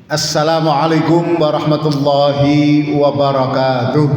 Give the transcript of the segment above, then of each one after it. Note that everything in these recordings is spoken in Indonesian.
Assalamualaikum warahmatullahi wabarakatuh.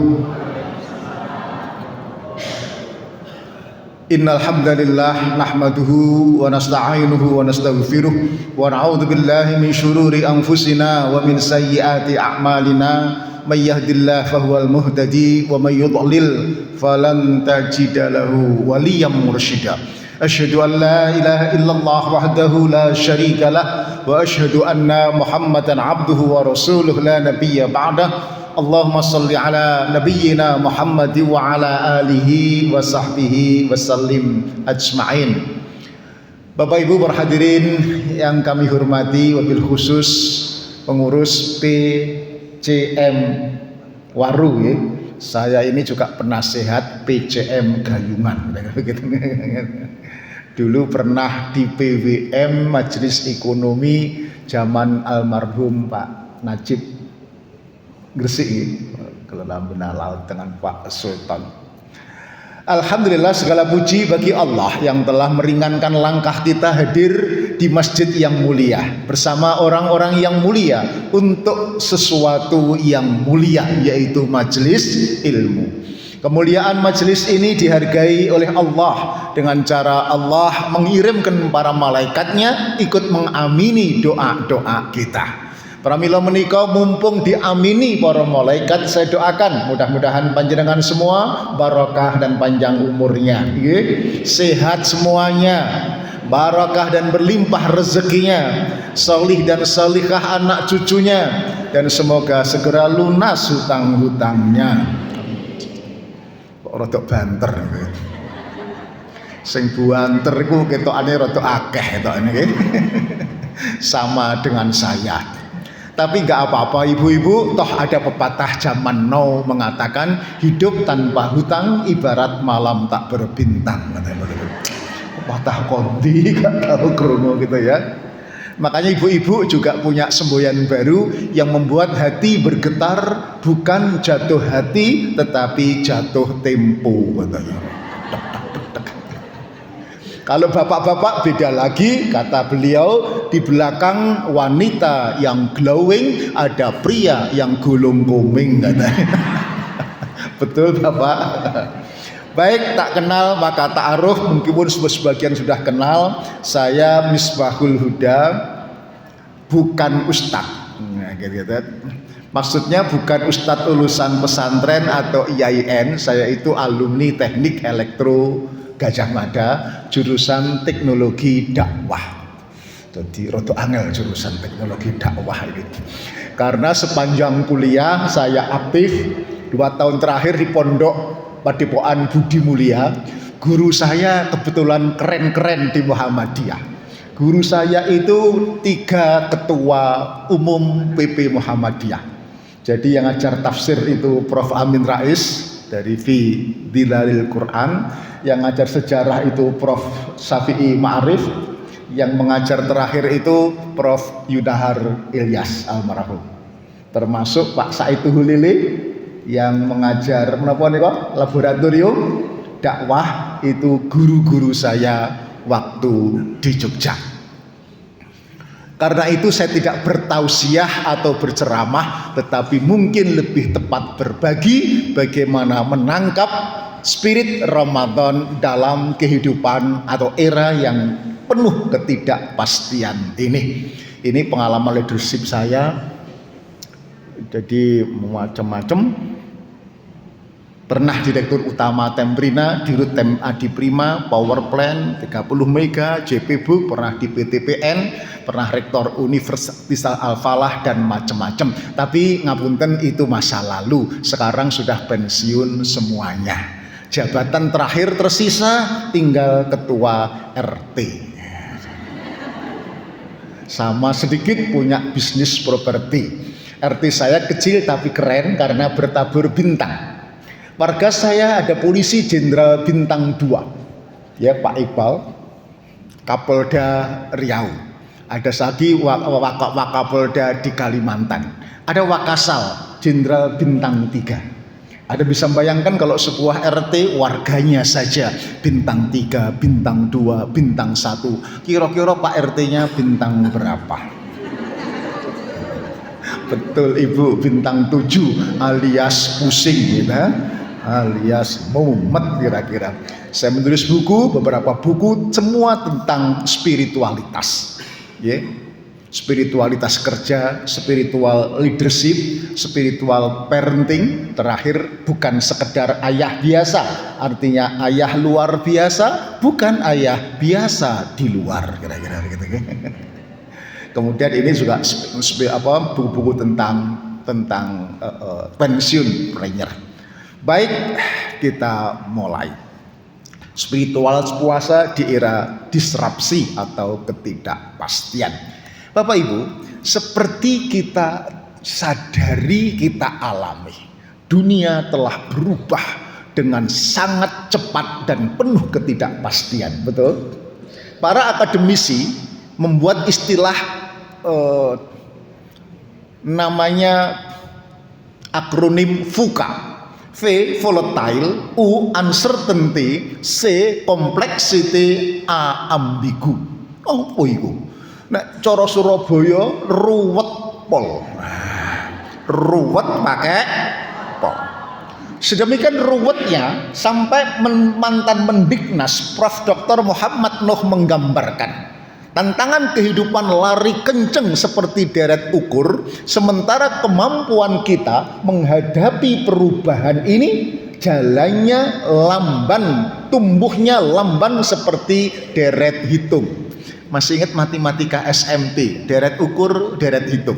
Innal hamdalillah nahmaduhu wa nasta'inuhu wa nastaghfiruh wa na'udzu billahi min shururi anfusina wa min sayyiati a'malina may yahdihillahu fahuwal muhtadi wa may yudlil falan tajida lahu waliyyan mursyida. Asyhadu an la ilaha illallah wahdahu la syarika lah wa asyhadu anna Muhammadan abduhu wa rasuluh la nabiyya ba'dah. Allahumma salli ala nabiyyina Muhammad wa ala alihi wa sahbihi wa sallim ajma'in. Bapak Ibu berhadirin yang kami hormati, wabil khusus pengurus PCM Waru ya. Saya ini juga penasehat PCM Gayungan. Dulu pernah di PWM Majelis Ekonomi zaman almarhum Pak Najib Gresik, kelola benar laut dengan Pak Sultan. Alhamdulillah, segala puji bagi Allah yang telah meringankan langkah kita hadir di masjid yang mulia bersama orang-orang yang mulia untuk sesuatu yang mulia, yaitu majelis ilmu. Kemuliaan majelis ini dihargai oleh Allah dengan cara Allah mengirimkan para malaikatnya ikut mengamini doa-doa kita. Pramila menika mumpung diamini para malaikat, saya doakan mudah-mudahan panjenengan semua barokah dan panjang umurnya, sehat semuanya, barakah dan berlimpah rezekinya, solih dan solihah anak cucunya, dan semoga segera lunas hutang-hutangnya. Kok rodok banter sing buanter iku ketokane rodok akeh ketokane nggih. Sama dengan saya. Tapi enggak apa-apa ibu-ibu, toh ada pepatah zaman now mengatakan hidup tanpa hutang ibarat malam tak berbintang. Pepatah kondi gak tahu kromo gitu ya. Makanya ibu-ibu juga punya semboyan baru yang membuat hati bergetar, bukan jatuh hati tetapi jatuh tempo katanya. Kalau bapak-bapak beda lagi, kata beliau, di belakang wanita yang glowing ada pria yang gulung kuming katanya. Betul Bapak? Baik, tak kenal maka ta'aruf, mungkin sebagian sudah kenal. Saya Misbahul Huda, bukan ustadz. Nah, gitu. Maksudnya bukan ustadz lulusan pesantren atau IAIN. Saya itu alumni teknik elektro Gajah Mada, jurusan teknologi dakwah. Jadi rodo angel jurusan teknologi dakwah ini. Karena sepanjang kuliah saya aktif 2 tahun terakhir di pondok Padepokan Budi Mulia. Guru saya kebetulan keren-keren di Muhammadiyah. Guru saya itu 3 ketua umum PP Muhammadiyah. Jadi yang ngajar tafsir itu Prof. Amin Rais dari Dilalil Quran, yang ngajar sejarah itu Prof. Syafi'i Ma'arif, yang mengajar terakhir itu Prof. Yudahar Ilyas almarhum, termasuk Pak Said Hulili yang mengajar laboratorium dakwah, itu guru-guru saya waktu di Jogja. Karena itu saya tidak bertausiah atau berceramah, tetapi mungkin lebih tepat berbagi bagaimana menangkap spirit Ramadan dalam kehidupan atau era yang penuh ketidakpastian ini. Ini pengalaman leadership saya, jadi macam-macam. Pernah Direktur Utama Temprina, Dirut Tem Adi Prima, Powerplan 30 Mega, JP Book, pernah di PTPN, pernah Rektor Universitas Al-Falah dan macam-macam. Tapi ngapunten itu masa lalu, sekarang sudah pensiun semuanya. Jabatan terakhir tersisa tinggal ketua RT. Sama sedikit punya bisnis properti. RT saya kecil tapi keren karena bertabur bintang. Warga saya ada polisi jenderal bintang 2, ya Pak Iqbal, Kapolda Riau. Ada lagi Wakapolda di Kalimantan. Ada Wakasal jenderal bintang 3. Ada bisa bayangkan kalau sebuah RT warganya saja bintang 3, bintang 2, bintang 1. Kira-kira Pak RT-nya bintang berapa? Betul, Ibu bintang 7 alias pusing gitu, alias mumet kira-kira. Saya menulis buku, beberapa buku semua tentang spiritualitas. Ya. Spiritualitas kerja, spiritual leadership, spiritual parenting, terakhir bukan sekedar ayah biasa, artinya ayah luar biasa, bukan ayah biasa di luar, kira-kira begitu. Kemudian ini juga buku-buku tentang pensiun planner. Baik, kita mulai. Spiritual puasa di era disrupsi atau ketidakpastian. Bapak Ibu, seperti kita sadari, kita alami, dunia telah berubah dengan sangat cepat dan penuh ketidakpastian. Betul? Para akademisi membuat istilah namanya akronim VUCA. V volatile, U uncertainty, C complexity, A ambigu. Oh, apa iku? Nek cara Surabaya ruwet pol. Ruwet pakai pol. Sedemikian ruwetnya sampai mantan Mendiknas Prof. Dr. Muhammad Nuh menggambarkan tantangan kehidupan lari kenceng seperti deret ukur, sementara kemampuan kita menghadapi perubahan ini jalannya lamban, tumbuhnya lamban seperti deret hitung. Masih ingat matematika SMP, deret ukur, deret hitung.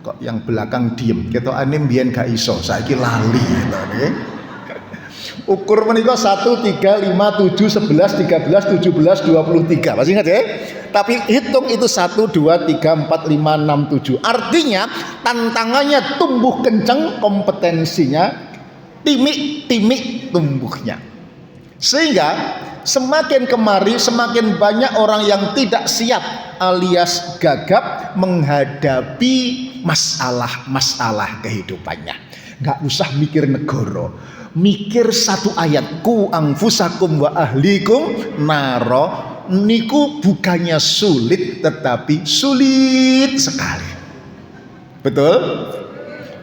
Kok yang belakang diem? Kita anim biyen gak iso, saiki lali gitu nih. Ukur menika 1, 3, 5, 7, 11, 13, 17, 23. Masih ingat ya? Tapi hitung itu 1, 2, 3, 4, 5, 6, 7. Artinya tantangannya tumbuh kencang, kompetensinya timik-timik tumbuhnya. Sehingga semakin kemari semakin banyak orang yang tidak siap alias gagap menghadapi masalah-masalah kehidupannya. Gak usah mikir negara, mikir satu ayat, ku anfusakum wa ahlikum naro, niku bukannya sulit tetapi sulit sekali. Betul?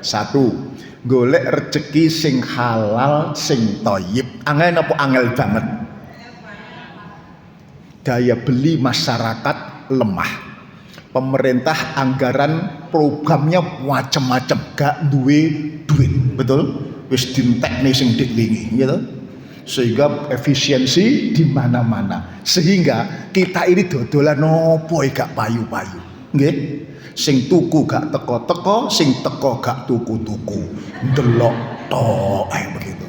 Satu, golek rezeki sing halal sing thayyib. Angel apa angel banget? Daya beli masyarakat lemah. Pemerintah anggaran programnya macam-macam, gak duwe duit, betul? Wis dintekne sing dik wingi gitu. Sehingga efisiensi di mana-mana. Sehingga kita ini dodolan opo gak payu-payu. Nggih. Sing tuku gak teko-teko, sing teko gak tuku-tuku. Ndelok tok begitu.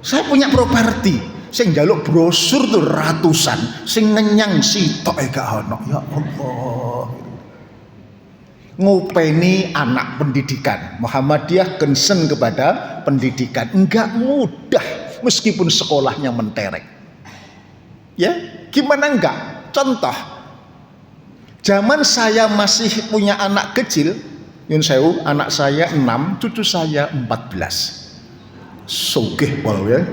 Saya punya properti. Sing njaluk brosur tuh ratusan, sing ngenyang sitok gak ono. Ya Allah. Ngopeni anak pendidikan. Muhammadiyah concern kepada pendidikan. Enggak mudah meskipun sekolahnya mentereng. Ya, gimana enggak? Contoh, zaman saya masih punya anak kecil, nyun sewu, anak saya 6, cucu saya 14. Sugih pol ya.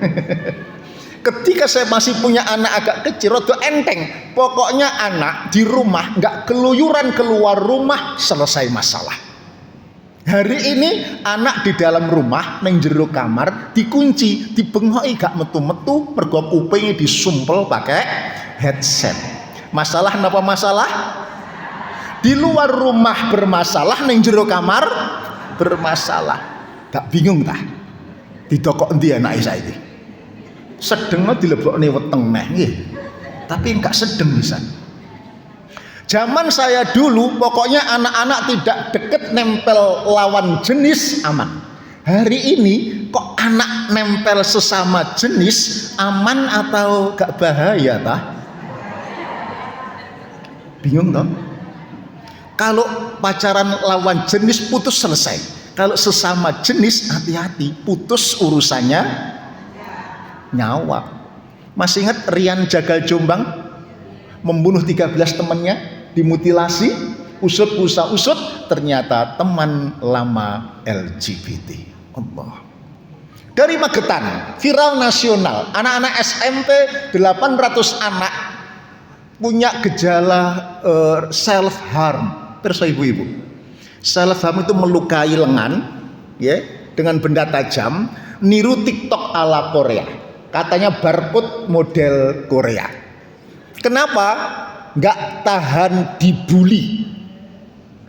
Ketika saya masih punya anak agak kecil, rada enteng. Pokoknya anak di rumah nggak keluyuran keluar rumah, selesai masalah. Hari ini anak di dalam rumah neng jero kamar dikunci, dibengoki gak metu-metu, mergo kupinge disumpel pakai headset. Masalah napa masalah? Di luar rumah bermasalah, neng jero kamar bermasalah. Tak bingung tah? Didokok endi anake saiki? Sedeng dilebokne weteng neh nggih. Tapi enggak sedeng pisan. Zaman saya dulu pokoknya anak-anak tidak deket nempel lawan jenis aman. Hari ini kok anak nempel sesama jenis aman atau gak bahaya tah? Bingung toh? Kalau pacaran lawan jenis putus selesai. Kalau sesama jenis hati-hati, putus urusannya nyawa. Masih ingat Rian Jagal Jombang membunuh 13 temannya, dimutilasi, usut ternyata teman lama LGBT. Allah. Dari Magetan, viral nasional, anak-anak SMP 800 anak punya gejala self harm. Pirsa ibu-ibu. Salah paham itu melukai lengan, ya, dengan benda tajam, niru TikTok ala Korea. Katanya barcode model Korea. Kenapa? Nggak tahan dibully.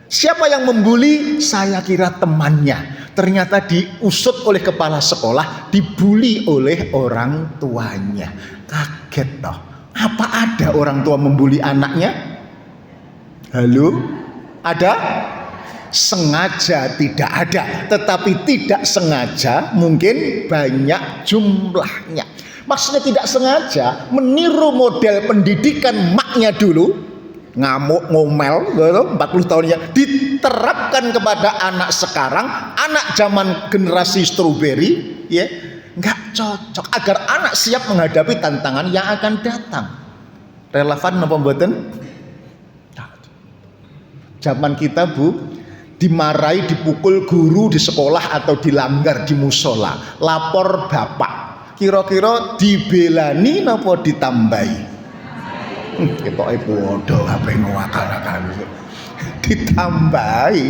Siapa yang membuli? Saya kira temannya. Ternyata diusut oleh kepala sekolah, dibully oleh orang tuanya. Kaget toh. Apa ada orang tua membuli anaknya? Halo? Ada? Sengaja tidak ada, tetapi tidak sengaja mungkin banyak jumlahnya. Maksudnya tidak sengaja meniru model pendidikan maknya dulu, ngamuk ngomel 40 tahunnya, diterapkan kepada anak sekarang, anak zaman generasi strawberry, ya, nggak cocok, agar anak siap menghadapi tantangan yang akan datang. Relevan apa mboten? Zaman kita, Bu, dimarahi, dipukul guru di sekolah atau dilanggar di musola, lapor bapak, kira-kira dibelani napa ditambahi? Ketoke padha HP ngakal-akal. Ditambahi,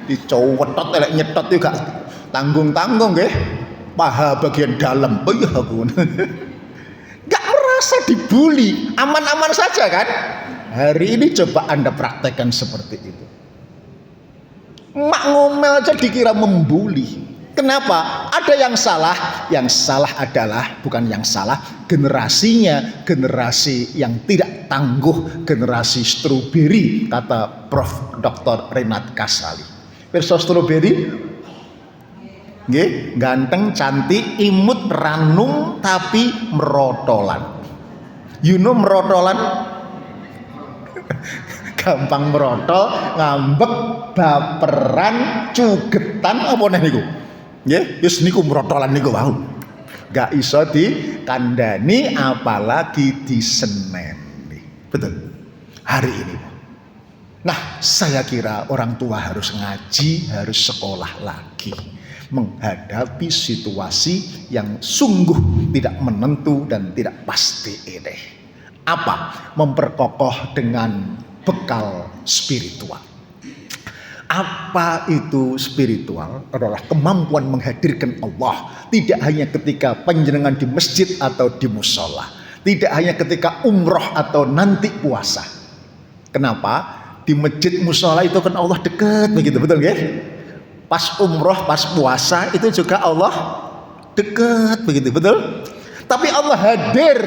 dicowetot elek nyetot juga tanggung-tanggung nggih. Paha bagian dalam. Oh iya aku. Enggak merasa dibully, aman-aman saja kan? Hari ini coba Anda praktekkan seperti itu. Mak ngomel aja dikira membuli. Kenapa? Ada yang salah. Yang salah adalah, bukan yang salah, generasinya, generasi yang tidak tangguh, generasi strawberry, kata Prof. Dr. Renat Kasali. Pirsa strawberry? Nggih, ganteng, cantik, imut, ranum, tapi merotolan. You know merotolan? Gampang merotol, ngambek, baperan, cugetan, apa nih niku? Nggih, wis niku merotolan niku wau. Gak iso dikandani apalagi diseneni. Betul. Hari ini. Nah, saya kira orang tua harus ngaji, harus sekolah lagi, menghadapi situasi yang sungguh tidak menentu dan tidak pasti ini. Apa? Memperkokoh dengan bekal spiritual. Apa itu spiritual? Adalah kemampuan menghadirkan Allah. Tidak hanya ketika panjenengan di masjid atau di musola. Tidak hanya ketika umroh atau nanti puasa. Kenapa? Di masjid musola itu kan Allah dekat begitu, betul nggih? Pas umroh, pas puasa itu juga Allah dekat begitu, betul? Tapi Allah hadir,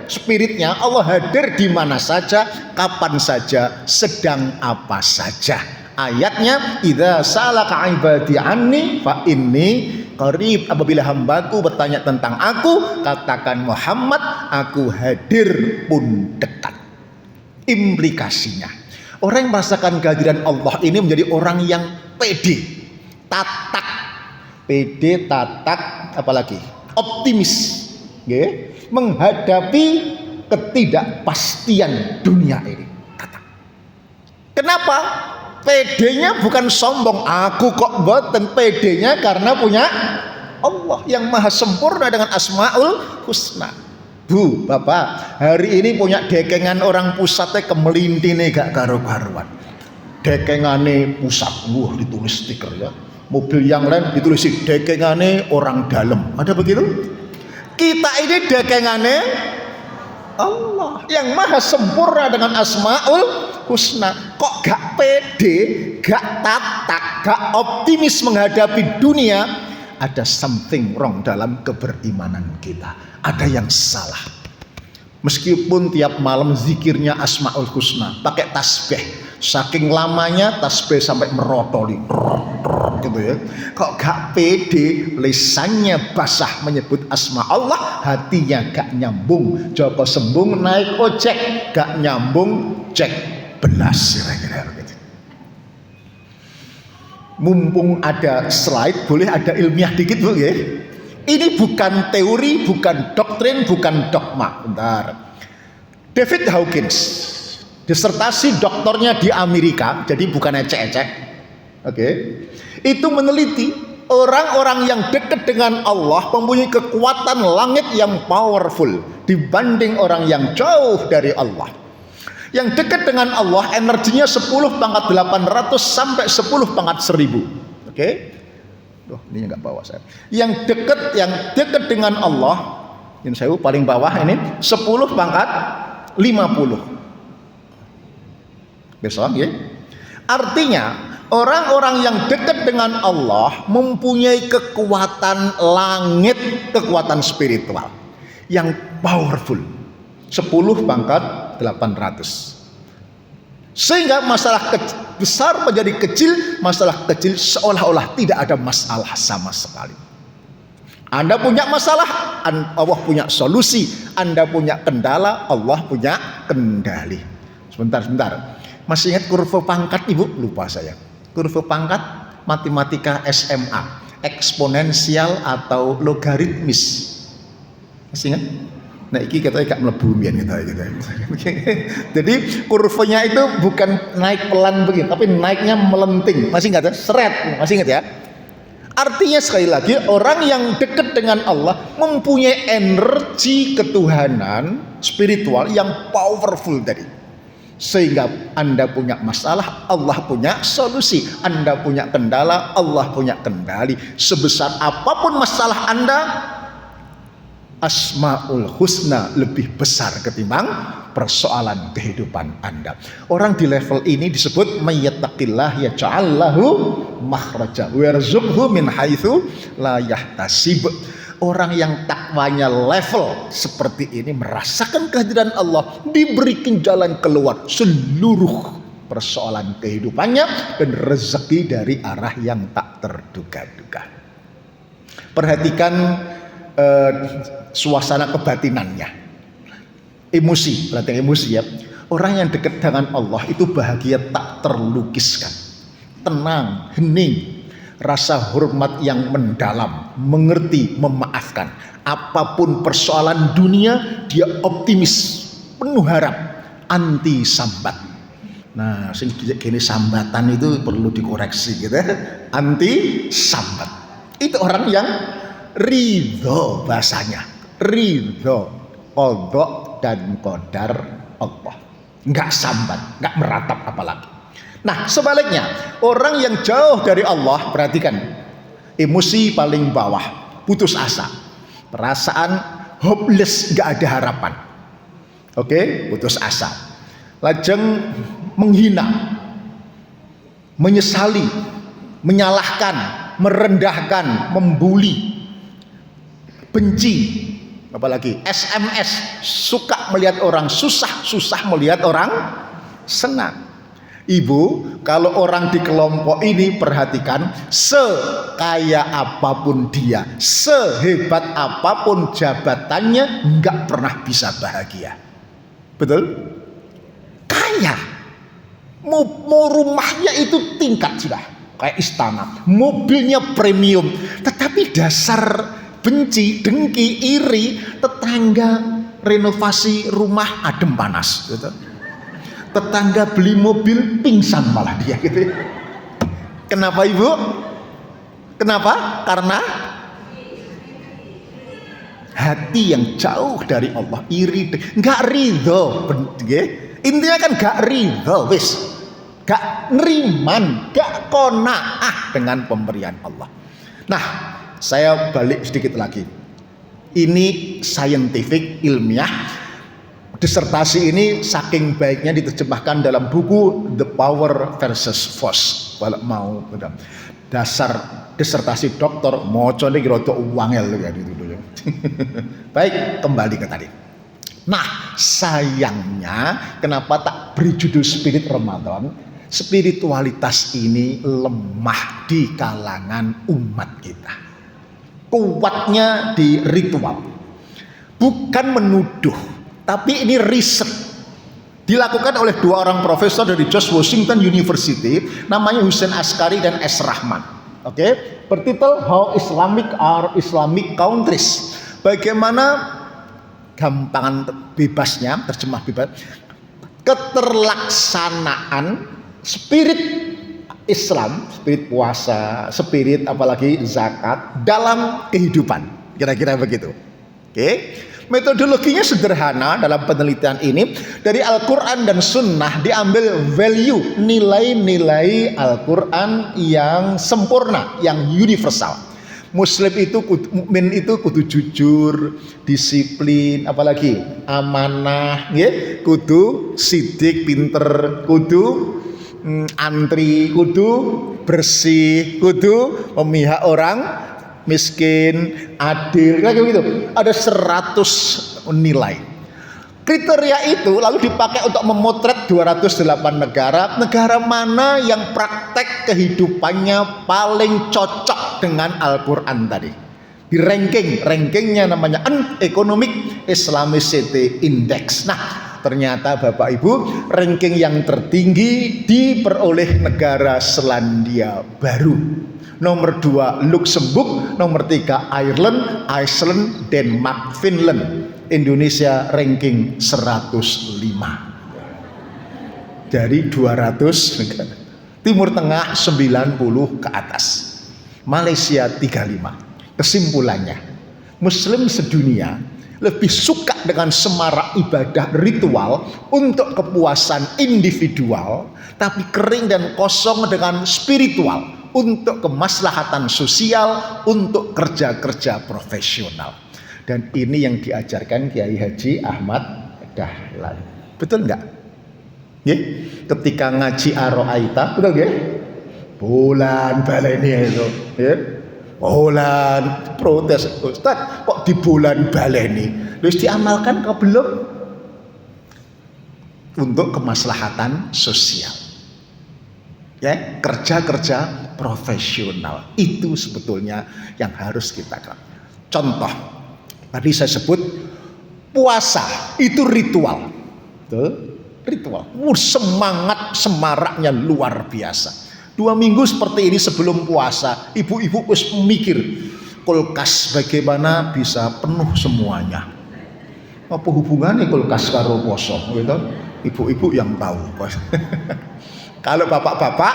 spiritnya Allah hadir di mana saja, kapan saja, sedang apa saja. Ayatnya, idza salaka ibadi anni fa inni qarib. Apabila hambaku bertanya tentang aku, katakan Muhammad, aku hadir pun dekat. Implikasinya, orang yang merasakan kehadiran Allah ini menjadi orang yang pede, tatak, pede, tatak, apalagi optimis, menghadapi ketidakpastian dunia ini. Tatak. Kenapa? PD-nya bukan sombong, aku kok boten. PD-nya karena punya Allah yang maha sempurna dengan asmaul husna. Bu, bapak, hari ini punya dekengan orang pusatnya kemelintine gak karu-karuan. Dekengane pusat, wah ditulis stiker ya. Mobil yang lain ditulis dekengane orang dalam. Ada begitu? Kita ini dekengane Allah yang maha sempurna dengan asmaul husna. Kok gak pede, gak tatak, gak optimis menghadapi dunia? Ada something wrong dalam keberimanan kita. Ada yang salah. Meskipun tiap malam zikirnya asmaul husna, pakai tasbih, saking lamanya tasbih sampai merotoli gitu ya. Kok gak pede, lisannya basah menyebut asma Allah, hatinya gak nyambung. Joko sembung naik ojek, gak nyambung cek belas, kira-kira gitu. Mumpung ada slide, boleh ada ilmiah dikit Bu ya. Ini bukan teori, bukan doktrin, bukan dogma. Bentar. David Hawkins, disertasi doktornya di Amerika, jadi bukan ecek-ecek. Oke. Itu meneliti orang-orang yang dekat dengan Allah mempunyai kekuatan langit yang powerful dibanding orang yang jauh dari Allah. Yang dekat dengan Allah energinya 10 pangkat 800 sampai 10 pangkat 1000. Oke? Duh, ini enggak bawa saya. Yang dekat dengan Allah, ini saya paling bawah ini 10 pangkat 50. Besok ya. Artinya orang-orang yang dekat dengan Allah mempunyai kekuatan langit, kekuatan spiritual yang powerful. 10 pangkat 800. Sehingga masalah besar menjadi kecil, masalah kecil seolah-olah tidak ada masalah sama sekali. Anda punya masalah, Allah punya solusi. Anda punya kendala, Allah punya kendali. Sebentar. Masih ingat kurva pangkat Ibu? Lupa saya. Kurva pangkat matematika SMA, eksponensial atau logaritmis. Masih ingat? Nah, ini katanya gak mlebu mbiyen gitu. Jadi kurvanya itu bukan naik pelan begini, tapi naiknya melenting. Masih ingat ya? Seret, masih ingat ya? Artinya sekali lagi, orang yang dekat dengan Allah mempunyai energi ketuhanan spiritual yang powerful tadi. Sehingga Anda punya masalah, Allah punya solusi. Anda punya kendala, Allah punya kendali. Sebesar apapun masalah Anda, Asmaul Husna lebih besar ketimbang persoalan kehidupan Anda. Orang di level ini disebut mayyattaqillah yaj'al lahu makhraja wa yarzuqhu min haitsu la yahtasib. Orang yang takwanya level seperti ini merasakan kehadiran Allah, diberikan jalan keluar seluruh persoalan kehidupannya dan rezeki dari arah yang tak terduga-duga. Perhatikan suasana kebatinannya, emosi, berarti emosi ya. Orang yang dekat dengan Allah itu bahagia tak terlukiskan, tenang, hening, rasa hormat yang mendalam, mengerti, memaafkan. Apapun persoalan dunia, dia optimis, penuh harap, anti sambat. Nah, sing gini sambatan itu perlu dikoreksi gitu. Anti sambat. Itu orang yang ridho bahasanya, ridho qadha dan qadar Allah, nggak sambat, nggak meratap apalagi. Nah sebaliknya, orang yang jauh dari Allah, perhatikan, emosi paling bawah, putus asa, perasaan hopeless, nggak ada harapan. Oke, putus asa, lajeng menghina, menyesali, menyalahkan, merendahkan, membuli, benci, apalagi SMS, suka melihat orang susah, susah melihat orang senang. Ibu, kalau orang di kelompok ini perhatikan, sekaya apapun dia, sehebat apapun jabatannya, nggak pernah bisa bahagia. Betul? Kaya, mau rumahnya itu tingkat sudah kayak istana, mobilnya premium, tetapi dasar benci, dengki, iri, tetangga renovasi rumah adem panas gitu. Tetangga beli mobil pingsan malah dia gitu. Kenapa Ibu? Kenapa? Karena hati yang jauh dari Allah, iri, nggak ridho. Intinya kan nggak ridho, wis, nggak neriman, nggak qanaah dengan pemberian Allah. Nah, saya balik sedikit lagi. Ini scientific, ilmiah. Disertasi ini saking baiknya diterjemahkan dalam buku The Power versus Force. Kalau mau dasar disertasi dokter, mocone rada wangel ya gitu dulu. Baik, kembali ke tadi. Nah, sayangnya kenapa tak beri judul Spirit Ramadan? Spiritualitas ini lemah di kalangan umat kita. Kuatnya di ritual. Bukan menuduh, tapi ini riset dilakukan oleh dua orang profesor dari George Washington University, namanya Hussein Askari dan S. Rahman. Oke, bertitel How Islamic Are Islamic Countries. Bagaimana, gampangan bebasnya, terjemah bebas, keterlaksanaan spirit Islam, spirit puasa, spirit apalagi zakat dalam kehidupan, kira-kira begitu. Oke, Metodologinya sederhana dalam penelitian ini. Dari Al-Quran dan Sunnah diambil value, nilai-nilai Al-Quran yang sempurna, yang universal. Muslim itu, mukmin itu kudu jujur, disiplin, apalagi amanah, ya, kudu sidik, pinter, kudu antri, kudu bersih, kudu memihak orang miskin, adil, kayak gitu. Ada 100 nilai. Kriteria itu lalu dipakai untuk memotret 208 negara. Negara mana yang praktek kehidupannya paling cocok dengan Al-Quran tadi. Di rankingnya namanya Economic Islamicity Index. Nah, ternyata Bapak Ibu, ranking yang tertinggi diperoleh negara Selandia Baru. Nomor 2 Luxembourg, nomor 3 Ireland, Iceland, Denmark, Finland. Indonesia ranking 105 dari 200 negara. Timur Tengah 90 ke atas. Malaysia 35. Kesimpulannya, Muslim sedunia lebih suka dengan semarak ibadah ritual untuk kepuasan individual, tapi kering dan kosong dengan spiritual untuk kemaslahatan sosial, untuk kerja-kerja profesional. Dan ini yang diajarkan Kiai Haji Ahmad Dahlan. Betul enggak? Ya? Ketika ngaji Ar-Ra'aita, betul enggak? Bulan baleni itu, ya. Bulan protes, Ustaz, kok di bulan baleni? Terus diamalkan kok belum? Untuk kemaslahatan sosial. Ya, kerja-kerja profesional itu sebetulnya yang harus kita lakukan. Contoh, tadi saya sebut puasa itu ritual. Tuh, ritual. Semangat semaraknya luar biasa. 2 minggu seperti ini sebelum puasa, ibu-ibu wis mikir kulkas bagaimana bisa penuh semuanya. Apa hubungannya kulkas karo poso gitu? Ibu-ibu yang tahu. Kalau bapak-bapak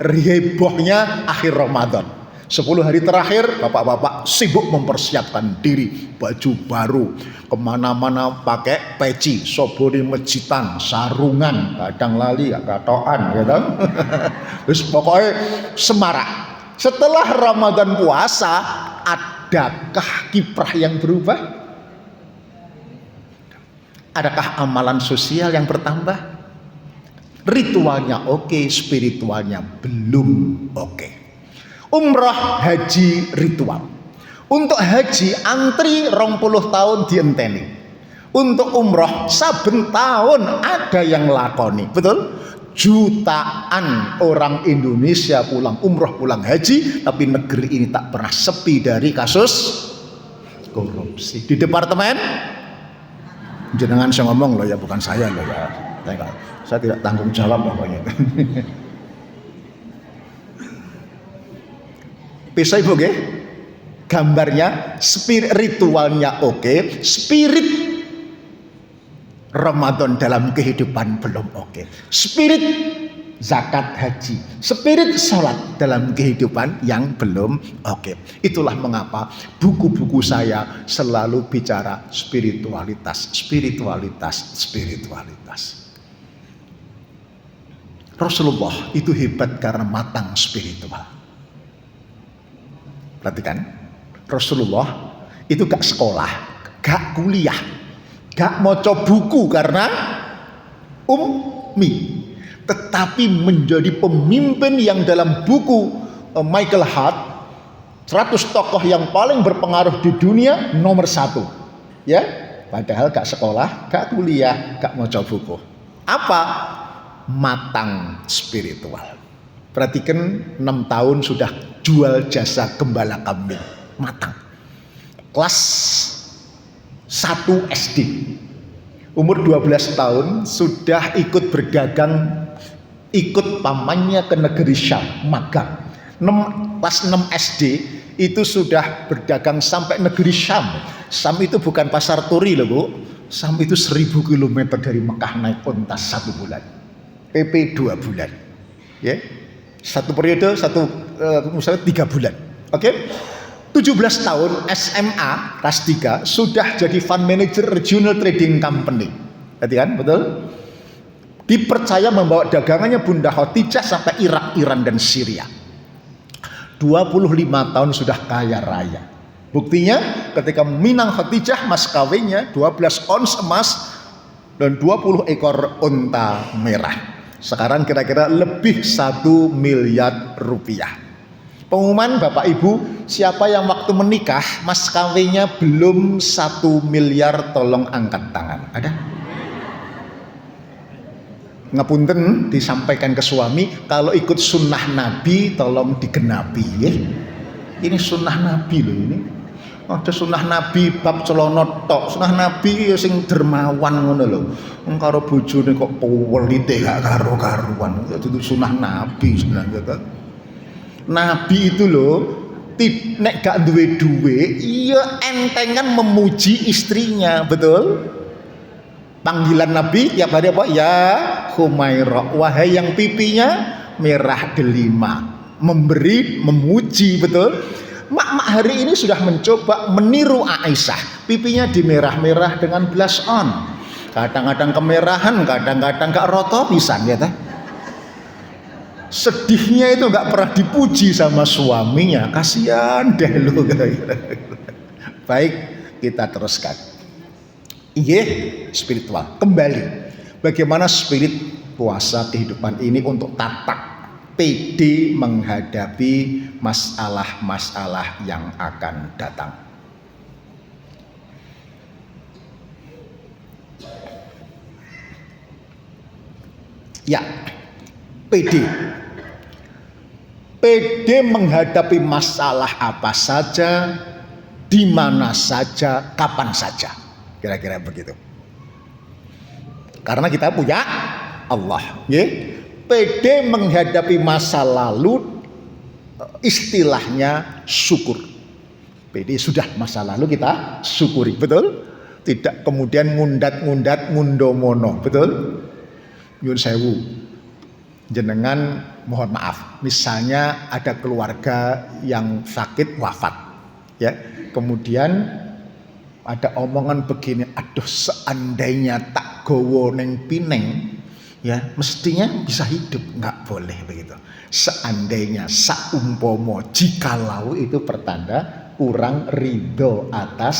hebohnya akhir Ramadan. 10 hari terakhir bapak-bapak sibuk mempersiapkan diri, baju baru, kemana-mana pakai peci, sobo di masjidan, sarungan, kadang lali, katoan, gitu. Terus pokoknya semarak. Setelah Ramadan puasa, adakah kiprah yang berubah? Adakah amalan sosial yang bertambah? Ritualnya oke, spiritualnya belum oke. Umrah haji ritual. Untuk haji antri 20 tahun dienteni. Untuk umrah saben tahun ada yang lakoni. Betul? Jutaan orang Indonesia pulang umrah, pulang haji, tapi negeri ini tak pernah sepi dari kasus korupsi. Di departemen jenengan saya ngomong loh ya, bukan saya loh ya. Saya tidak tanggung jawab pokoknya. Bisa ibu ke? Gambarnya spirit ritualnya oke, spirit Ramadan dalam kehidupan belum oke. Spirit zakat haji, spirit salat dalam kehidupan yang belum oke. Itulah mengapa buku-buku saya selalu bicara spiritualitas, spiritualitas, spiritualitas. Rasulullah itu hebat karena matang spiritual. Perhatikan, Rasulullah itu gak sekolah, gak kuliah, gak maca buku karena ummi, tetapi menjadi pemimpin yang dalam buku Michael Hart 100 tokoh yang paling berpengaruh di dunia nomor 1. Ya, padahal gak sekolah, gak kuliah, gak maca buku. Apa? Matang spiritual. Perhatikan, 6 tahun sudah jual jasa gembala kambing, matang. Kelas 1 SD, umur 12 tahun sudah ikut berdagang, ikut pamannya ke negeri Syam, magang. Kelas 6 SD itu sudah berdagang sampai negeri Syam. Syam itu bukan pasar turi loh Bu. Syam itu 1000 km dari Mekah, naik onta 1 bulan. PP 2 bulan. Ya. Satu periode, misalnya 3 bulan. Oke. 17 tahun SMA kelas 3 sudah jadi fund manager regional trading company. Berarti kan, betul? Dipercaya membawa dagangannya Bunda Khadijah sampai Irak, Iran dan Syria. 25 tahun sudah kaya raya. Buktinya ketika Minang Khadijah mas kawinnya 12 ons emas dan 20 ekor unta merah. Sekarang kira-kira lebih 1 miliar rupiah. Pengumuman Bapak Ibu, siapa yang waktu menikah mas kawinnya belum 1 miliar tolong angkat tangan. Ada? Ngapunten disampaikan ke suami, kalau ikut sunnah Nabi tolong digenapi ya. Ini sunnah Nabi loh ini. Ada sunnah Nabi bab celana tok, sunnah Nabi ya sing dermawan ngono lho. Wong karo bojone kok pelite gak karo-karuan. Itu sunnah Nabi sebenarnya. Nabi itu loh nek gak duwe duwe iya entengan memuji istrinya, betul? Panggilan Nabi tiap hari apa? Ya Humairah, wahai yang pipinya merah delima. Memberi, memuji, betul? Mak hari ini sudah mencoba meniru Aisyah. Pipinya dimerah-merah dengan blush on. Kadang-kadang kemerahan, kadang-kadang gak roto pisan ya teh. Sedihnya itu gak pernah dipuji sama suaminya. Kasihan deh lu. Baik, kita teruskan. Iya, spiritual. Kembali. Bagaimana spirit puasa kehidupan ini untuk tatak PD menghadapi masalah-masalah yang akan datang. Ya, PD menghadapi masalah apa saja, di mana saja, kapan saja. Kira-kira begitu. Karena kita punya Allah, ya. PD menghadapi masa lalu istilahnya syukur. PD sudah masa lalu kita syukuri, betul? Tidak kemudian ngundat-ngundat ngundomono, betul? Nyun sewu. Jenengan mohon maaf, misalnya ada keluarga yang sakit wafat, ya. Kemudian ada omongan begini, aduh seandainya tak gowo neng pineng, ya mestinya bisa hidup. Nggak boleh begitu. Seandainya, saumpomo, jikalau itu pertanda kurang ridho atas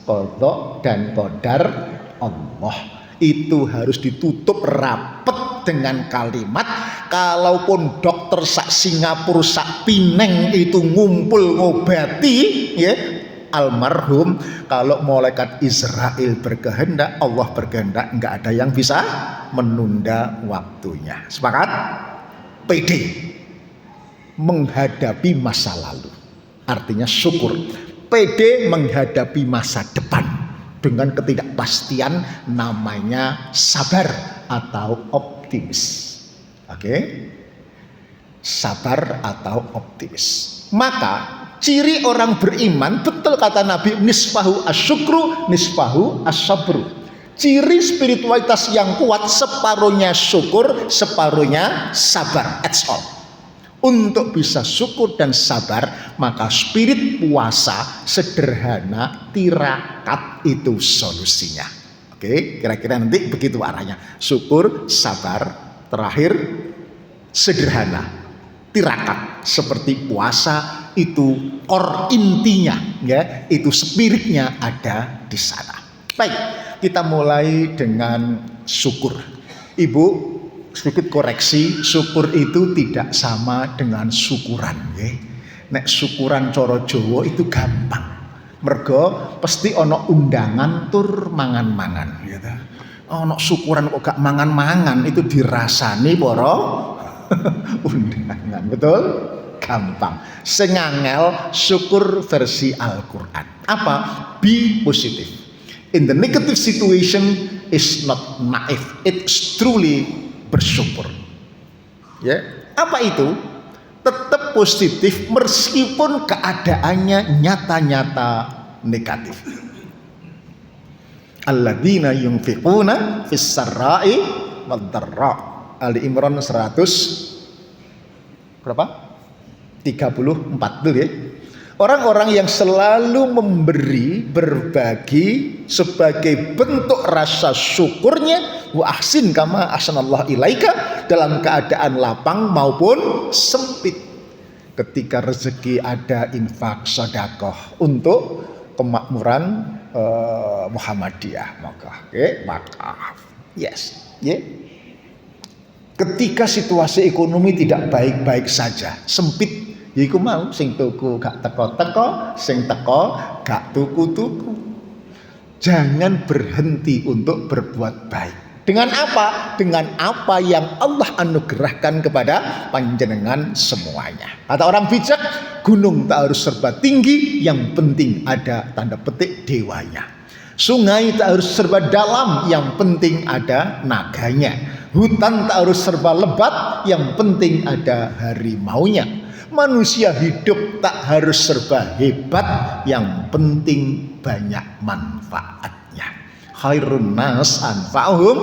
qadha dan qadar Allah. Itu harus ditutup rapat dengan kalimat, kalaupun dokter sak Singapura sak Pineng itu ngumpul ngobati ya almarhum, kalau malaikat Israel berkehendak, Allah berkehendak, nggak ada yang bisa menunda waktunya. Sepakat? PD menghadapi masa lalu, artinya syukur. PD menghadapi masa depan dengan ketidakpastian, namanya sabar atau optimis. Oke? Sabar atau optimis. Maka ciri orang beriman, betul kata Nabi, nisfahu asyukru, nisfahu asyabru. Ciri spiritualitas yang kuat, separuhnya syukur, separuhnya sabar. That's all. Untuk bisa syukur dan sabar, maka spirit puasa sederhana, tirakat itu solusinya. Oke, kira-kira nanti begitu arahnya. Syukur, sabar, terakhir sederhana, tirakat. Seperti puasa itu core intinya, ya, itu spiritnya ada di sana. Baik, kita mulai dengan syukur. Ibu, sedikit koreksi, syukur itu tidak sama dengan syukuran, ya. Nek syukuran coro Jawa itu gampang. Mergo pasti ono undangan tur mangan-mangan, gitu. Ono syukuran kok gak mangan-mangan, itu dirasani poro undangan, betul? Gampang. Sing angel syukur versi Al-Qur'an. Apa? Be positive. In the negative situation is not naif, it's truly bersyukur. Ya, apa itu? Tetap positif meskipun keadaannya nyata-nyata negatif. Alladzina yunfiquna fis sarra'i wad dharra. Ali Imran 100 berapa? 34 dulu ya. Orang-orang yang selalu memberi, berbagi sebagai bentuk rasa syukurnya, wa ahsin kama ahsanallahu ilaika, dalam keadaan lapang maupun sempit. Ketika rezeki ada, infak sedekah untuk kemakmuran Muhammadiyah, maka yes, yeah. Ketika situasi ekonomi tidak baik-baik saja, sempit, yaiku mau sing tuku gak teko-teko, sing teko gak tuku-tuku. Jangan berhenti untuk berbuat baik. Dengan apa? Dengan apa yang Allah anugerahkan kepada panjenengan semuanya. Kata orang bijak, gunung tak harus serba tinggi, yang penting ada tanda petik dewanya. Sungai tak harus serba dalam, yang penting ada naganya. Hutan tak harus serba lebat, yang penting ada harimaunya. Manusia hidup tak harus serba hebat, yang penting banyak manfaatnya. Khairun nas anfa'uhum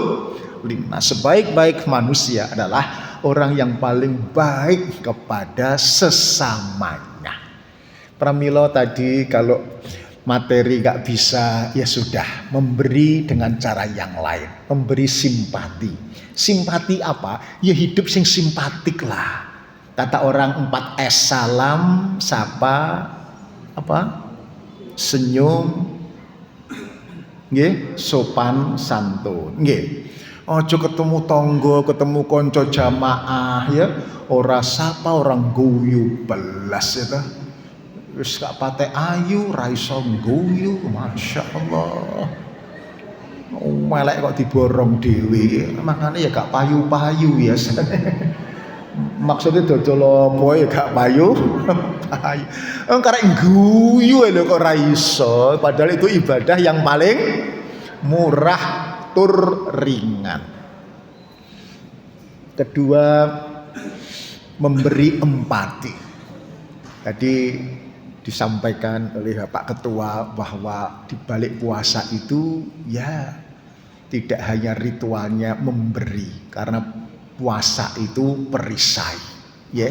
linnas. Sebaik-baik manusia adalah orang yang paling baik kepada sesamanya. Pramila tadi kalau materi gak bisa, ya sudah, memberi dengan cara yang lain, memberi simpati. Simpati apa? Ya hidup sing simpatik lah. Kata orang 4S, salam, sapa, apa? Senyum, nggih, sopan santun, nggih. Ojo ketemu tonggo, ketemu konco jamaah ya, ora sapa, orang guyu belas ya ta. Wis gak pate ayu, ra iso guyu, masyaallah. Melek kok diborong dhewe, makane ya gak payu-payu ya. Maksudnya dodol apa ya gak payu. Payu. Karek guyu lho kok ra iso, padahal itu ibadah yang paling murah tur ringan. Kedua, memberi empati. Tadi disampaikan oleh Pak Ketua bahwa di balik puasa itu ya tidak hanya ritualnya memberi, karena puasa itu perisai, ya,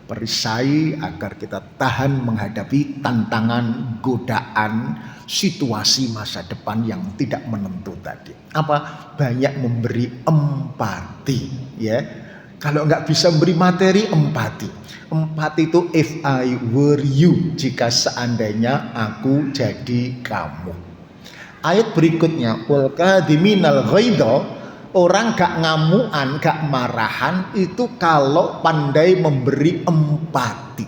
perisai agar kita tahan menghadapi tantangan, godaan, situasi masa depan yang tidak menentu tadi. Apa? Banyak memberi empati, ya. Kalau nggak bisa memberi materi, empati. Empati itu if I were you, jika seandainya aku jadi kamu. Ayat berikutnya, wal kadhiminal ghaidha, orang gak ngamuan, gak marahan itu kalau pandai memberi empati.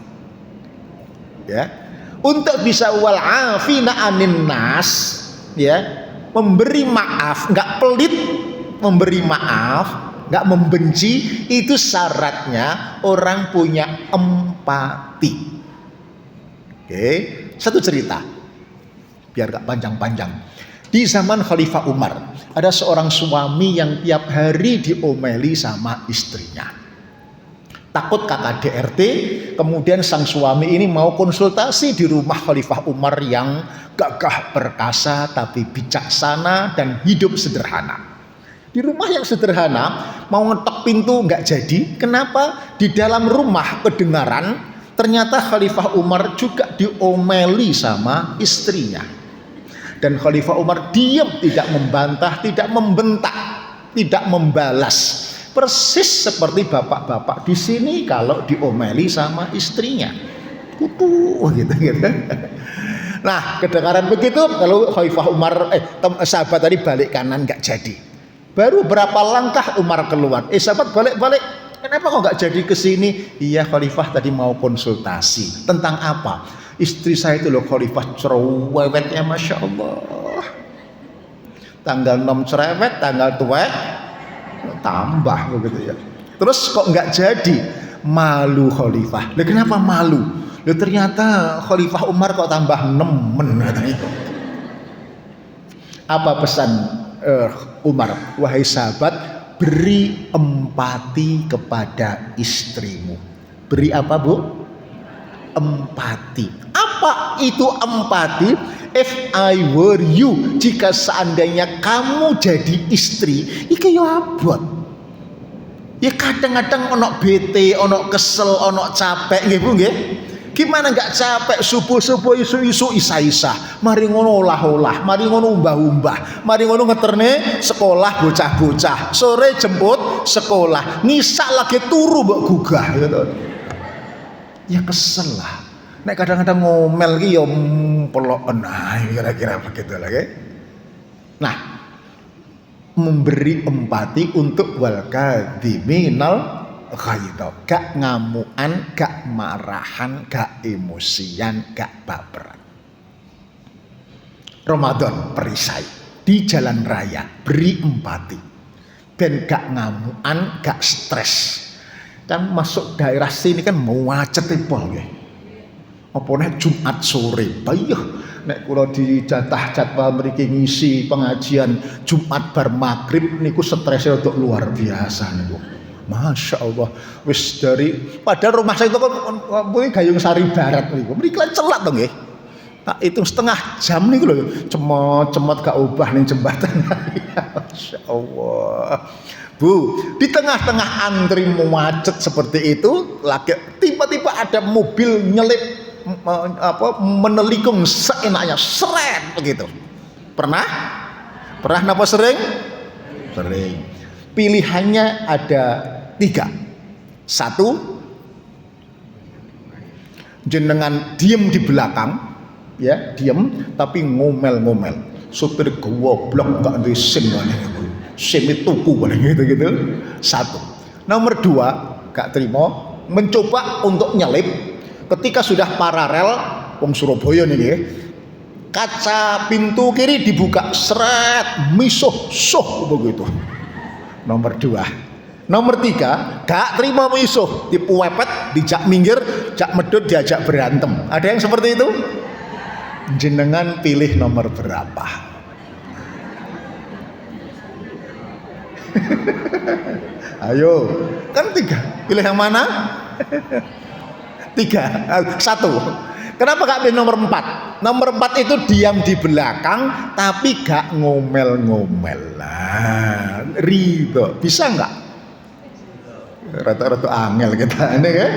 Ya. Untuk bisa wal afina anin nas, ya, memberi maaf, gak pelit memberi maaf, gak membenci, itu syaratnya orang punya empati. Oke, satu cerita biar gak panjang-panjang. Di zaman Khalifah Umar ada seorang suami yang tiap hari diomeli sama istrinya. Takut KKDRT, kemudian sang suami ini mau konsultasi di rumah Khalifah Umar yang gagah perkasa tapi bijaksana dan hidup sederhana. Di rumah yang sederhana, mau ngetok pintu nggak jadi. Kenapa? Di dalam rumah kedengaran ternyata Khalifah Umar juga diomeli sama istrinya. Dan Khalifah Umar diam, tidak membantah, tidak membentak, tidak membalas. Persis seperti bapak-bapak di sini kalau diomeli sama istrinya. Gitu. Nah, kedengaran begitu, lalu Khalifah Umar, sahabat tadi balik kanan nggak jadi. Baru berapa langkah Umar keluar. Sahabat balik-balik. Kenapa kok nggak jadi ke sini? Iya, Khalifah tadi mau konsultasi. Tentang apa? Istri saya itu loh Khalifah cerewetnya, masya Allah. Tanggal 6 cerewet, tanggal tuwek tambah begitu ya. Terus kok nggak jadi? Malu Khalifah. Lah kenapa malu? Lah ternyata Khalifah Umar kok tambah nemen itu. Apa pesan Umar? Wahai sahabat, beri empati kepada istrimu. Beri apa, Bu? Empati. Apa itu empati? If I were you, jika seandainya kamu jadi istri, iki yo abot. Ya kadang-kadang ono bete, ono kesel, ono capek nggih Bu nggih. Gimana nggak capek subuh-subuh isu-isu isa-isa, mari ngono olah-olah, mari ngono umbah-umbah, mari ngono ngeterne sekolah bocah-bocah, sore jemput sekolah, ngisak lagi turu mbok gugah gitu. Ya kesel lah. Nek kadang-kadang ngomel ki ya peloken kira-kira begitu lagi. Nah, memberi empati untuk wal kadhiminal ghaidha, gak ngamukan, gak marahan, gak emosian, gak baperan. Ramadan perisai di jalan raya, beri empati ben gak ngamukan, gak stres. Kan masuk daerah sini kan mau macet pol nggih. Apa nek Jumat sore bayah nek kula dijatah jadwal mriki ngisi pengajian Jumat bar magrib niku stresnya untuk luar biasa niku. Masya Allah, wis dari padahal rumah saya itu kan Gayung Sari Barat niku. Mriki lan celat to nggih. Tak hitung setengah jam niku lho, cemot-cemot gak ubah ning jembatan. Masya Allah. Bu, di tengah-tengah antri macet seperti itu, lagi tiba-tiba ada mobil nyelip menelikung seenaknya, seret begitu. Pernah napa sering? Sering. Pilihannya ada 3. 1, jenengan diem di belakang, ya diem, tapi ngomel-ngomel. Supir goblok gak duwe SIM SIM tuku gitu. 1. Nomor 2, gak terima, mencoba untuk nyelip. Ketika sudah paralel, wong Surabaya nih, kaca pintu kiri dibuka, seret, misuh, begitu. Nomor 2. Nomor 3, gak terima misuh, dipuwepet, dijak minggir, jak medut, diajak berantem. Ada yang seperti itu? Jenengan pilih nomor berapa? Ayo, kan 3. Pilih yang mana? 1. Kenapa gak pilih nomor 4? Nomor 4 itu diam di belakang tapi gak ngomel-ngomel lah. Ridho. Bisa nggak? Rata-rata angel kita ini kan?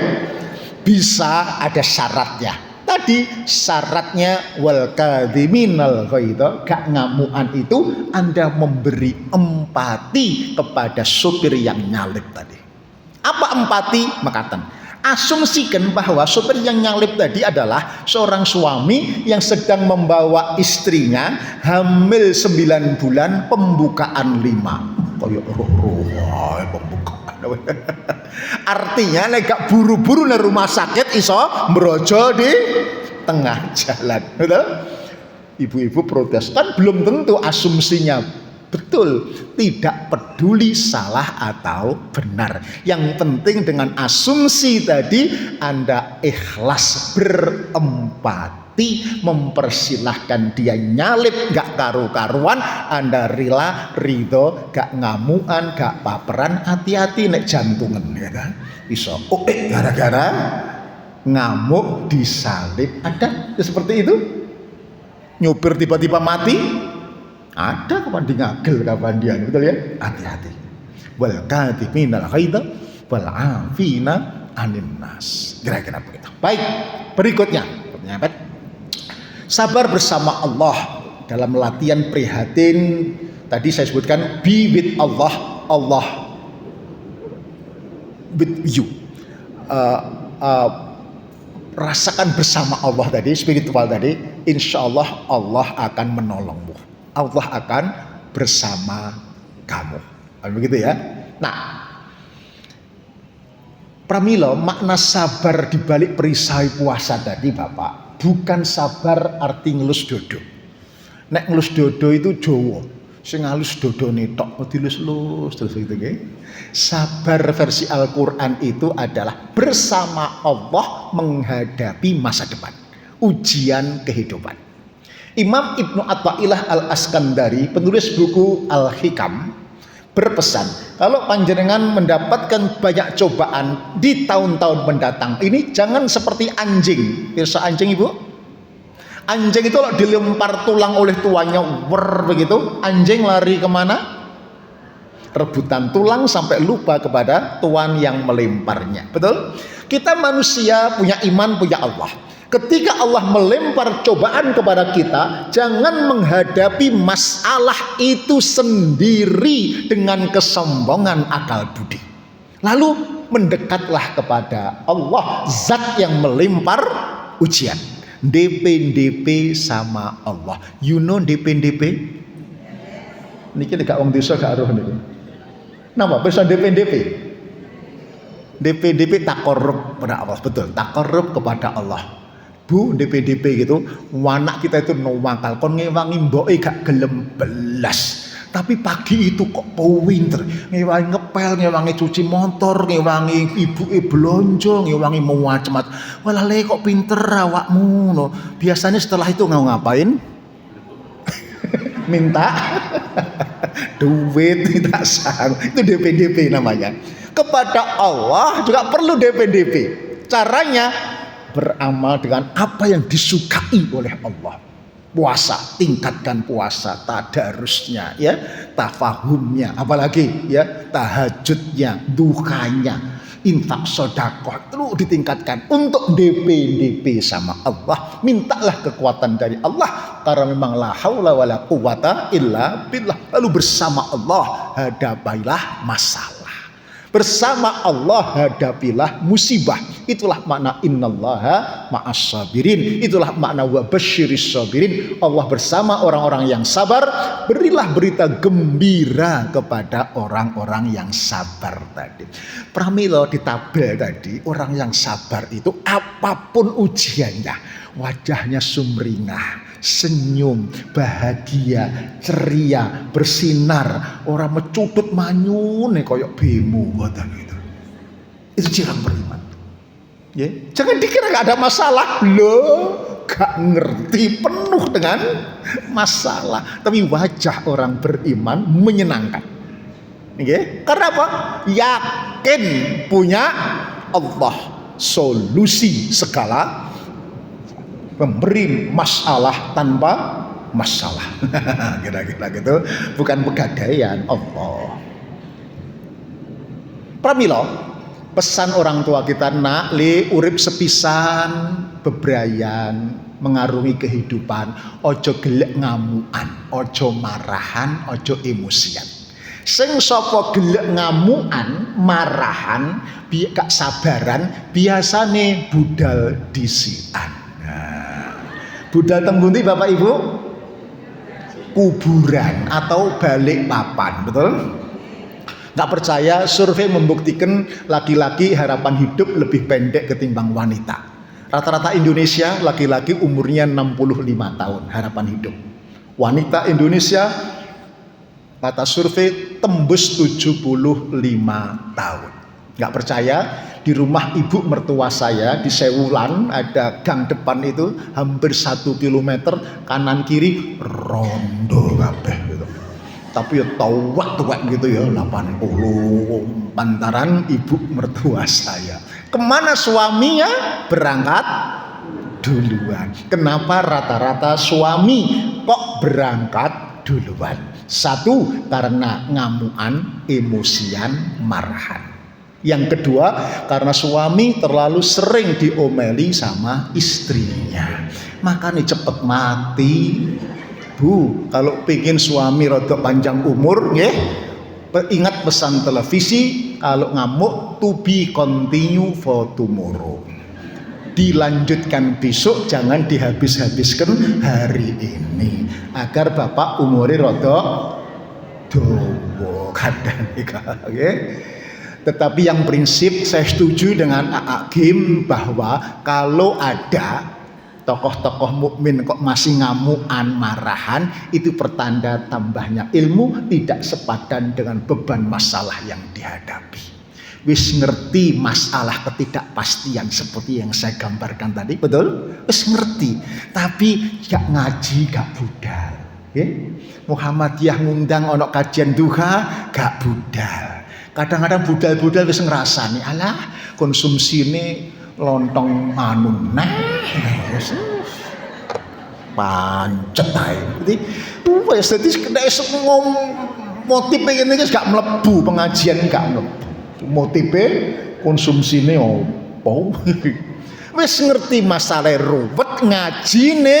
Bisa, ada syaratnya. Tadi syaratnya wal kadhiminal ghaidha, gak ngamuan itu Anda memberi empati kepada supir yang nyalip tadi. Apa empati? Makaten. Asumsikan bahwa supir yang nyalip tadi adalah seorang suami yang sedang membawa istrinya hamil 9 bulan, pembukaan 5. Kayak pembukaan. Artinya nek gak buru-buru nang rumah sakit iso mbrojo di tengah jalan. Betul? Ibu-ibu protes, kan belum tentu asumsinya betul, tidak peduli salah atau benar. Yang penting dengan asumsi tadi Anda ikhlas berempati, mempersilahkan dia nyalip gak karu-karuan, Anda rela, ridho, gak ngamuan, gak paperan. Hati-hati nek jantungan ya kan, bisa gara-gara ngamuk disalip. Ada seperti itu? Nyupir tiba-tiba mati? Ada kapan di ngagel kapan dia, betul ya? Hati-hati. Wal kadhiminal ghaidha wal 'afina 'anil nas. Kira-kira begitu. Baik, berikutnya penyambut sabar bersama Allah dalam latihan prihatin. Tadi saya sebutkan be with Allah, Allah with you. Rasakan bersama Allah tadi, spiritual tadi. Insya Allah Allah akan menolongmu. Allah akan bersama kamu. Begitu ya. Nah, pramila makna sabar di balik perisai puasa tadi Bapak, bukan sabar arti ngelus dodo. Nek ngelus dodo itu Jawa. Sing ngelus dodone tok dilus-lus terus gitu nggih. Sabar versi Al-Qur'an itu adalah bersama Allah menghadapi masa depan, ujian kehidupan. Imam Ibnu Athaillah Al-Askandari, penulis buku Al-Hikam, berpesan, kalau panjenengan mendapatkan banyak cobaan di tahun-tahun mendatang, ini jangan seperti anjing. Pirsa anjing Ibu? Anjing itu kalau dilempar tulang oleh tuannya, begitu, anjing lari kemana? rebutan tulang sampai lupa kepada tuan yang melemparnya. Betul? Kita manusia punya iman, punya Allah. Ketika Allah melempar cobaan kepada kita, jangan menghadapi masalah itu sendiri dengan kesombongan akal budi. Lalu mendekatlah kepada Allah, zat yang melempar ujian. DP sama Allah. You know DP? Niki gak wong desa gak aruh niku. Napa bisa DP? DP takorup kepada Allah, betul, takorup kepada Allah. Bu, DP gitu, anak kita itu nuwakal, kon ngewangi mboke gak gelem belas. Tapi pagi itu kok pinter, ngewangi ngepel, ngewangi cuci motor, ngewangi ibuke blonjo, ngewangi macam-macam. Walah le kok pinter awakmu no. Biasanya setelah itu ngapain? Minta duit, minta sang. Itu DP namanya. Kepada Allah juga perlu DP. Caranya beramal dengan apa yang disukai oleh Allah. Puasa, tingkatkan puasa, tadarusnya, ya, tafahumnya, apalagi ya, tahajudnya, duhanya, infak sedekah terus ditingkatkan. Untuk DP sama Allah, mintalah kekuatan dari Allah, karena memang la haula wala quwata illa billah. Lalu bersama Allah hadapilah masalah. Bersama Allah hadapilah musibah. Itulah makna innallaha ma'as sabirin. Itulah makna wa basyiris sabirin. Allah bersama orang-orang yang sabar. Berilah berita gembira kepada orang-orang yang sabar tadi. Pramila di tabel tadi, orang yang sabar itu apapun ujiannya, wajahnya sumringah, senyum, bahagia, ceria, bersinar, orang mecudut manyune koyok bemu ngoten gitu. Itu cirang beriman. Ya, jangan dikira gak ada masalah. Loh, gak ngerti, penuh dengan masalah. Tapi wajah orang beriman menyenangkan. Ya, karena apa? Yakin punya Allah, solusi segala, memberi masalah tanpa masalah. Kira-kira gitu. Bukan pegadaian Allah. Pramila, pesan orang tua kita, nak li urip sepisan bebrayan mengarungi kehidupan, ojo gelek ngamuan, ojo marahan, ojo emosian. Sing sapa gelek ngamuan, marahan, gak sabaran, biasane budal disian. Budal tembunti Bapak Ibu, kuburan atau balik papan, betul? Gak percaya, survei membuktikan laki-laki harapan hidup lebih pendek ketimbang wanita. Rata-rata Indonesia laki-laki umurnya 65 tahun harapan hidup. Wanita Indonesia kata survei tembus 75 tahun. Gak percaya, di rumah ibu mertua saya di Sewulan ada gang depan itu hampir 1 kilometer kanan kiri rondo kabeh gitu. Tapi ya tuwek gitu ya, 80 pantaran ibu mertua saya. Kemana suaminya berangkat duluan? Kenapa rata-rata suami kok berangkat duluan? Satu, karena ngamuan, emosian, marahan. Yang kedua, karena suami terlalu sering diomeli sama istrinya, makanya cepet mati. Bu, kalau pengen suami rodok panjang umur, ya, ingat pesan televisi, kalau ngamuk to be continue for tomorrow. Dilanjutkan besok, jangan dihabis-habiskan hari ini, agar bapak umurnya rodok dawa kadang ya. Tetapi yang prinsip saya setuju dengan Aa Kim bahwa kalau ada tokoh-tokoh mukmin kok masih ngamuan, marahan, itu pertanda tambahnya ilmu, tidak sepadan dengan beban masalah yang dihadapi. Wis ngerti masalah ketidakpastian seperti yang saya gambarkan tadi, betul? Wis ngerti, tapi gak ngaji, gak budal. Muhammadiyah ngundang ono kajian duha, gak budal. Kadang-kadang budal-budal wis ngrasani, alah konsumsi ini lontong anu pancet ae. Jadi wis dadi nek motife ini gak mlebu pengajian, gak mlebu. Motife konsumsine opo? Wis ngerti masalah ruwet, ngajine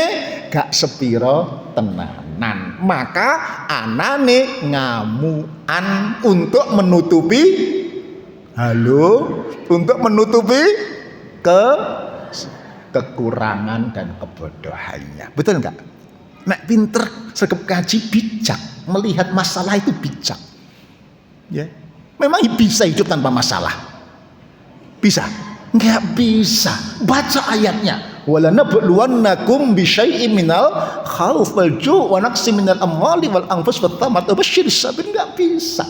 gak sepiro tenanan. Maka anane ngamuan untuk menutupi kekurangan dan kebodohannya. Betul enggak? Nek pinter sergap kaji bijak, melihat masalah itu bijak. Ya. Memang bisa hidup tanpa masalah. Bisa? Enggak bisa. Baca ayatnya. Wala nabluwannakum bisyai'im minal khauf wal ju' wa naqsim minal amwali wal anfus wat thamarati wa basyyiris sabirin. Enggak bisa.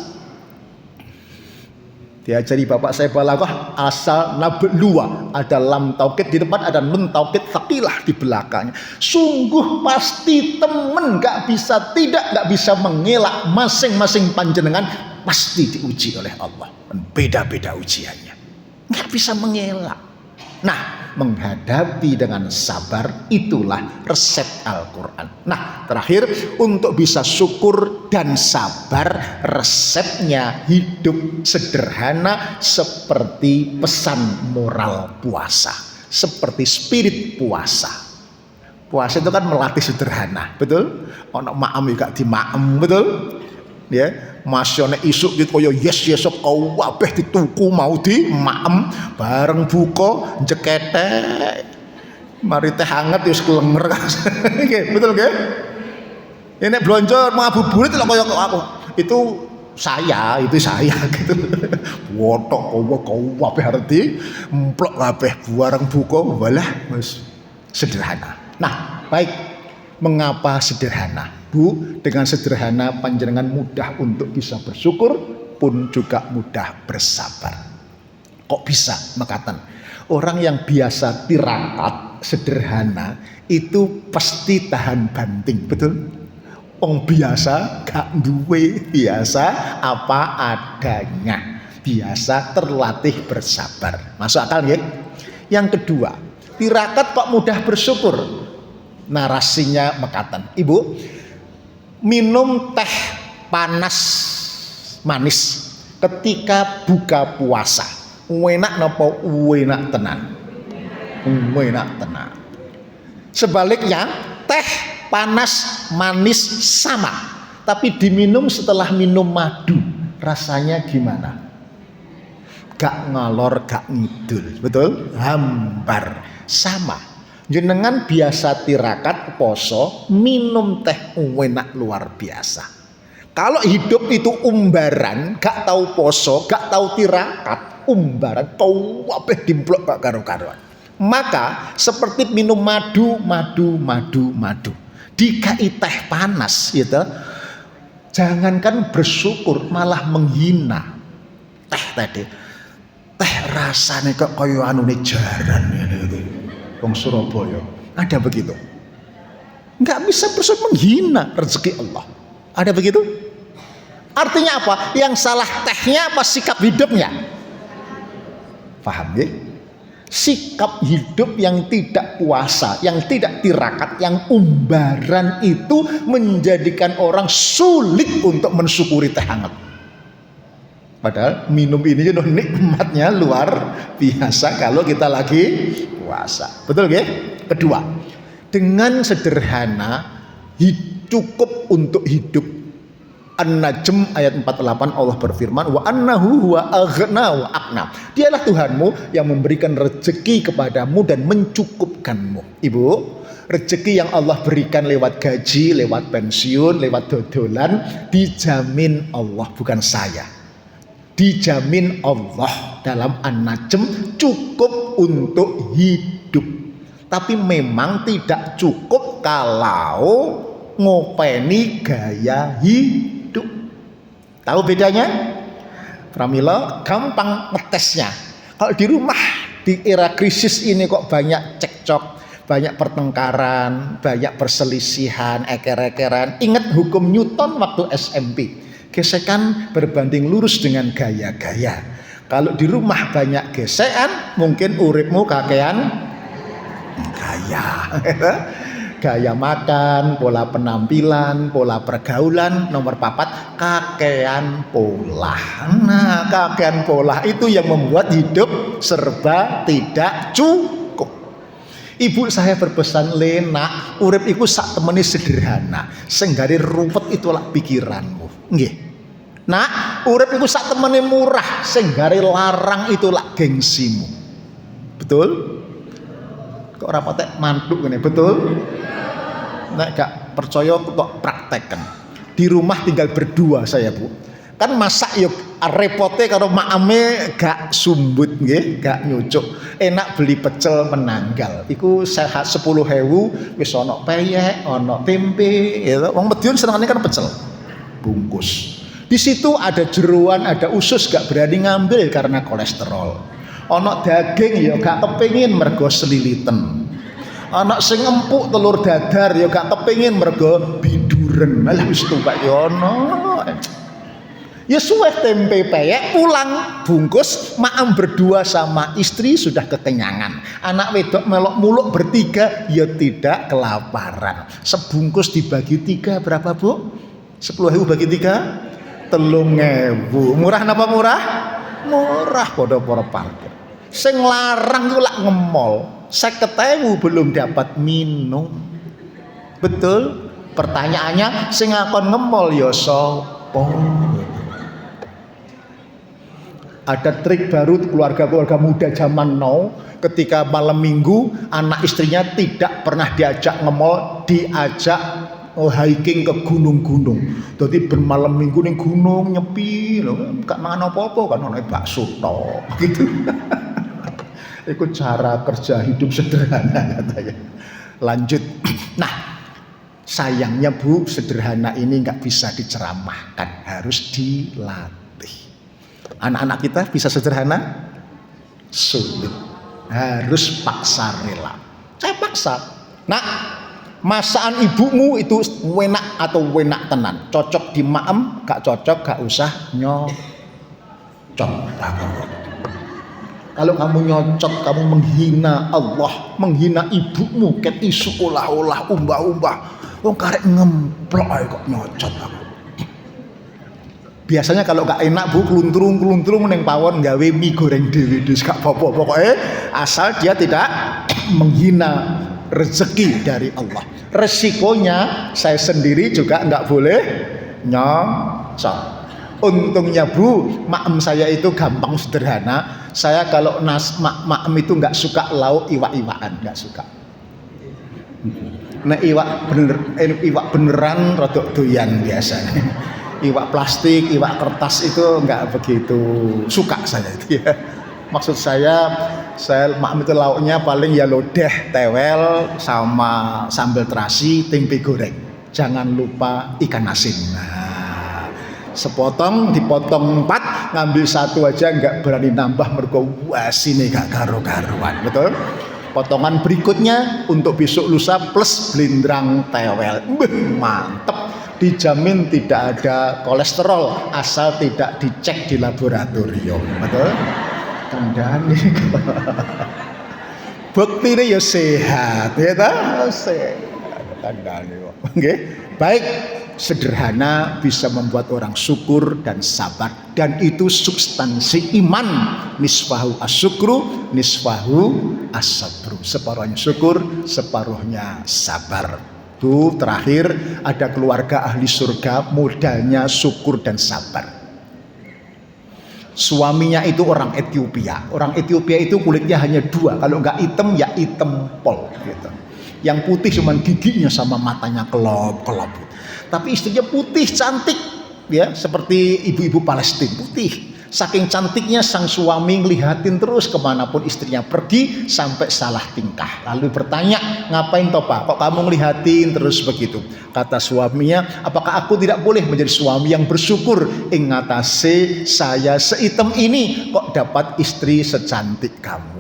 Diajari bapak saya balaghah asal nabluwa, ada lam taukid di depan, ada nun taukid tsaqilah di belakangnya. Sungguh pasti temen gak bisa mengelak, masing-masing panjenengan pasti diuji oleh Allah. Dan beda-beda ujiannya. Gak bisa mengelak. Nah, menghadapi dengan sabar itulah resep Al-Quran. Nah, terakhir, untuk bisa syukur dan sabar, resepnya hidup sederhana seperti pesan moral puasa, seperti spirit puasa. Puasa itu kan melatih sederhana, betul? Ono maem juga di maem, betul? Ya, masyone isuk gitu kaya yes kau kabeh dituku mau di maem bareng buka jeketek mari teh hangat wis kelenger. Nggih, betul nggih? Ini blonjo ngabuburit lho kaya aku. Itu saya gitu. Wotok kau kabeh arep di emplok kabeh bareng buka walah wis sederhana. Nah, baik. Mengapa sederhana? Bu, dengan sederhana panjenengan mudah untuk bisa bersyukur pun juga mudah bersabar. Kok bisa mekaten? Orang yang biasa tirakat sederhana itu pasti tahan banting, betul? Wong biasa gak duwe, biasa apa adanya, biasa terlatih bersabar. Masuk akal nggih? Yang kedua, tirakat kok mudah bersyukur? Narasinya mekaten. Ibu, minum teh panas manis ketika buka puasa enak napa enak tenan? Enak tenan. Sebaliknya teh panas manis sama tapi diminum setelah minum madu rasanya gimana? Gak ngalor gak ngidul, betul? Hambar. Sama. Jenengan biasa tirakat poso, minum teh enak luar biasa. Kalau hidup itu umbaran, gak tahu poso, gak tahu tirakat, umbaran, tau apa dimplok gak karu-karuan. Maka seperti minum madu. Dikai teh panas, gitu. Jangankan bersyukur, malah menghina. Teh rasanya kok kaya anune jaran gitu. Wong Surabaya ada begitu, nggak bisa bersyukur, menghina rezeki Allah. Ada begitu? Artinya apa? Yang salah tehnya apa sikap hidupnya? Paham ya? Sikap hidup yang tidak puasa, yang tidak tirakat, yang umbaran itu menjadikan orang sulit untuk mensyukuri teh hangat. Padahal minum ini nikmatnya luar biasa kalau kita lagi puasa. Betul nggih? Kedua, dengan sederhana cukup untuk hidup. An-Najm ayat 48 Allah berfirman wa annahu huwa aghna wa aqna. Dialah Tuhanmu yang memberikan rezeki kepadamu dan mencukupkanmu. Ibu, rezeki yang Allah berikan lewat gaji, lewat pensiun, lewat dodolan dijamin Allah, bukan saya. Dijamin Allah dalam An-Najm cukup untuk hidup. Tapi memang tidak cukup kalau ngopeni gaya hidup. Tahu bedanya? Pramila gampang ngetesnya. Kalau di rumah di era krisis ini kok banyak cekcok, banyak pertengkaran, banyak perselisihan, eker-ekeran. Ingat hukum Newton waktu SMP. Gesekan berbanding lurus dengan gaya-gaya. Kalau di rumah banyak gesekan, mungkin uripmu kakean gaya. gaya makan, pola penampilan, pola pergaulan. Nomor 4, kakean pola. Nah, kakean pola itu yang membuat hidup serba tidak cukup. Ibu saya berpesan, "Lena, urip iku sak temene sederhana, sing gare ruwet itulah pikiranmu." Nggih. Nah, urip iku sak temene murah, sing gare larang itulah gengsimu. Betul? Kok ora patek mantuk ngene, betul? Nek gak percaya kok praktekkan. Di rumah tinggal berdua saya, Bu. Kan masak yuk repote karo makame gak sumbut nggih, gak nyucuk. Enak beli pecel menanggal. Iku sehat 10.000 wis ana peyek, ana tempe, ya. Wong Madiun senengane kan pecel bungkus. Di situ ada jeruan, ada usus gak berani ngambil karena kolesterol. Ana daging ya gak kepengin mergo seliliten. Anak sing empuk telur dadar ya gak kepengin mergo biduren. Lah wis tuwek ya ono. Ya suweh tempe peyek pulang bungkus, maam berdua sama istri sudah kekenyangan. Anak wedok melok muluk bertiga ya tidak kelaparan. Sebungkus dibagi 3 berapa, Bu? 10.000 bagi 3 3.000. Murah napa murah? Murah padha para parkir. Sing larang ku lak ngemol. 50.000 belum dapat minum. Betul? Pertanyaannya sing ngakon ngemol ya sapa? Ada trik baru keluarga-keluarga muda zaman now, ketika malam minggu anak istrinya tidak pernah diajak ngemol, diajak hiking ke gunung-gunung. Jadi bermalam minggu ning gunung nyepi lho, gak mangan apa-apa kan ono bakso tok gitu. Itu cara kerja hidup sederhana katanya. Lanjut. Nah, sayangnya Bu, sederhana ini nggak bisa diceramahkan, harus dilatih. Anak-anak kita bisa sederhana? Sulit. Harus paksa rela. Saya paksa. Nah, masakan ibumu itu enak atau enak tenan? Cocok di maem, gak cocok gak usah nyocok. Kalau kamu nyocok, kamu menghina Allah, menghina ibumu, ket isu olah-olah, umbah-umbah. Wong karek ngemplok ae kok nyocok aku. Biasanya kalau gak enak Bu, kluntrung ning pawon gawe mie goreng dhewe wis gak apa-apa. Pokoke asal dia tidak menghina rezeki dari Allah. Resikonya saya sendiri juga enggak boleh nyocok. Untungnya Bu, maem saya itu gampang sederhana. Saya kalau maem itu enggak suka lauk iwak-iwakan, enggak suka. Nah iwak beneran rodok doyan biasanya. Iwak plastik, iwak kertas itu enggak begitu suka saya itu ya. Maksud saya maem itu lauknya paling ya lodeh, tewel, sama sambal terasi, tempe goreng. Jangan lupa ikan asin. Nah, sepotong dipotong 4, ngambil 1 aja enggak berani nambah mergo wasine gak karo-karuan. Betul? Potongan berikutnya untuk besok lusa plus blindrang tewel. Mantep. Dijamin tidak ada kolesterol asal tidak dicek di laboratorium. Betul? Kandhane. Buktine ya sehat, ya ta? Sehat. Kandhane kok. Nggih. Baik, sederhana bisa membuat orang syukur dan sabar, dan itu substansi iman. Nisfahu asyukru, nisfahu as-sabru. Separuhnya syukur, separuhnya sabar. Itu terakhir, ada keluarga ahli surga, modalnya syukur dan sabar. Suaminya itu orang Ethiopia. Orang Ethiopia itu kulitnya hanya 2, kalau nggak hitam ya hitam pol gitu. Yang putih cuman giginya sama matanya kelop-kelop. Tapi istrinya putih cantik ya, seperti ibu-ibu Palestina, putih. Saking cantiknya sang suami ngelihatin terus kemanapun istrinya pergi sampai salah tingkah. Lalu bertanya, ngapain toh Pak? Kok kamu ngelihatin terus begitu? Kata suaminya, apakah aku tidak boleh menjadi suami yang bersyukur? Ingatase saya seitem ini kok dapat istri secantik kamu.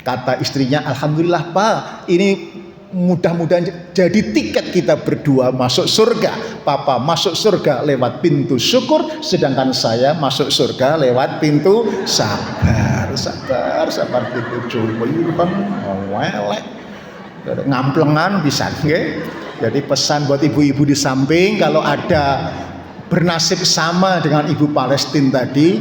Kata istrinya, alhamdulillah Pak, ini mudah-mudahan jadi tiket kita berdua masuk surga. Papa masuk surga lewat pintu syukur, sedangkan saya masuk surga lewat pintu sabar. Sabar pintu cuma itu kan welek. Ngamplengan pisan nggih. Jadi pesan buat ibu-ibu di samping, kalau ada bernasib sama dengan ibu Palestina tadi,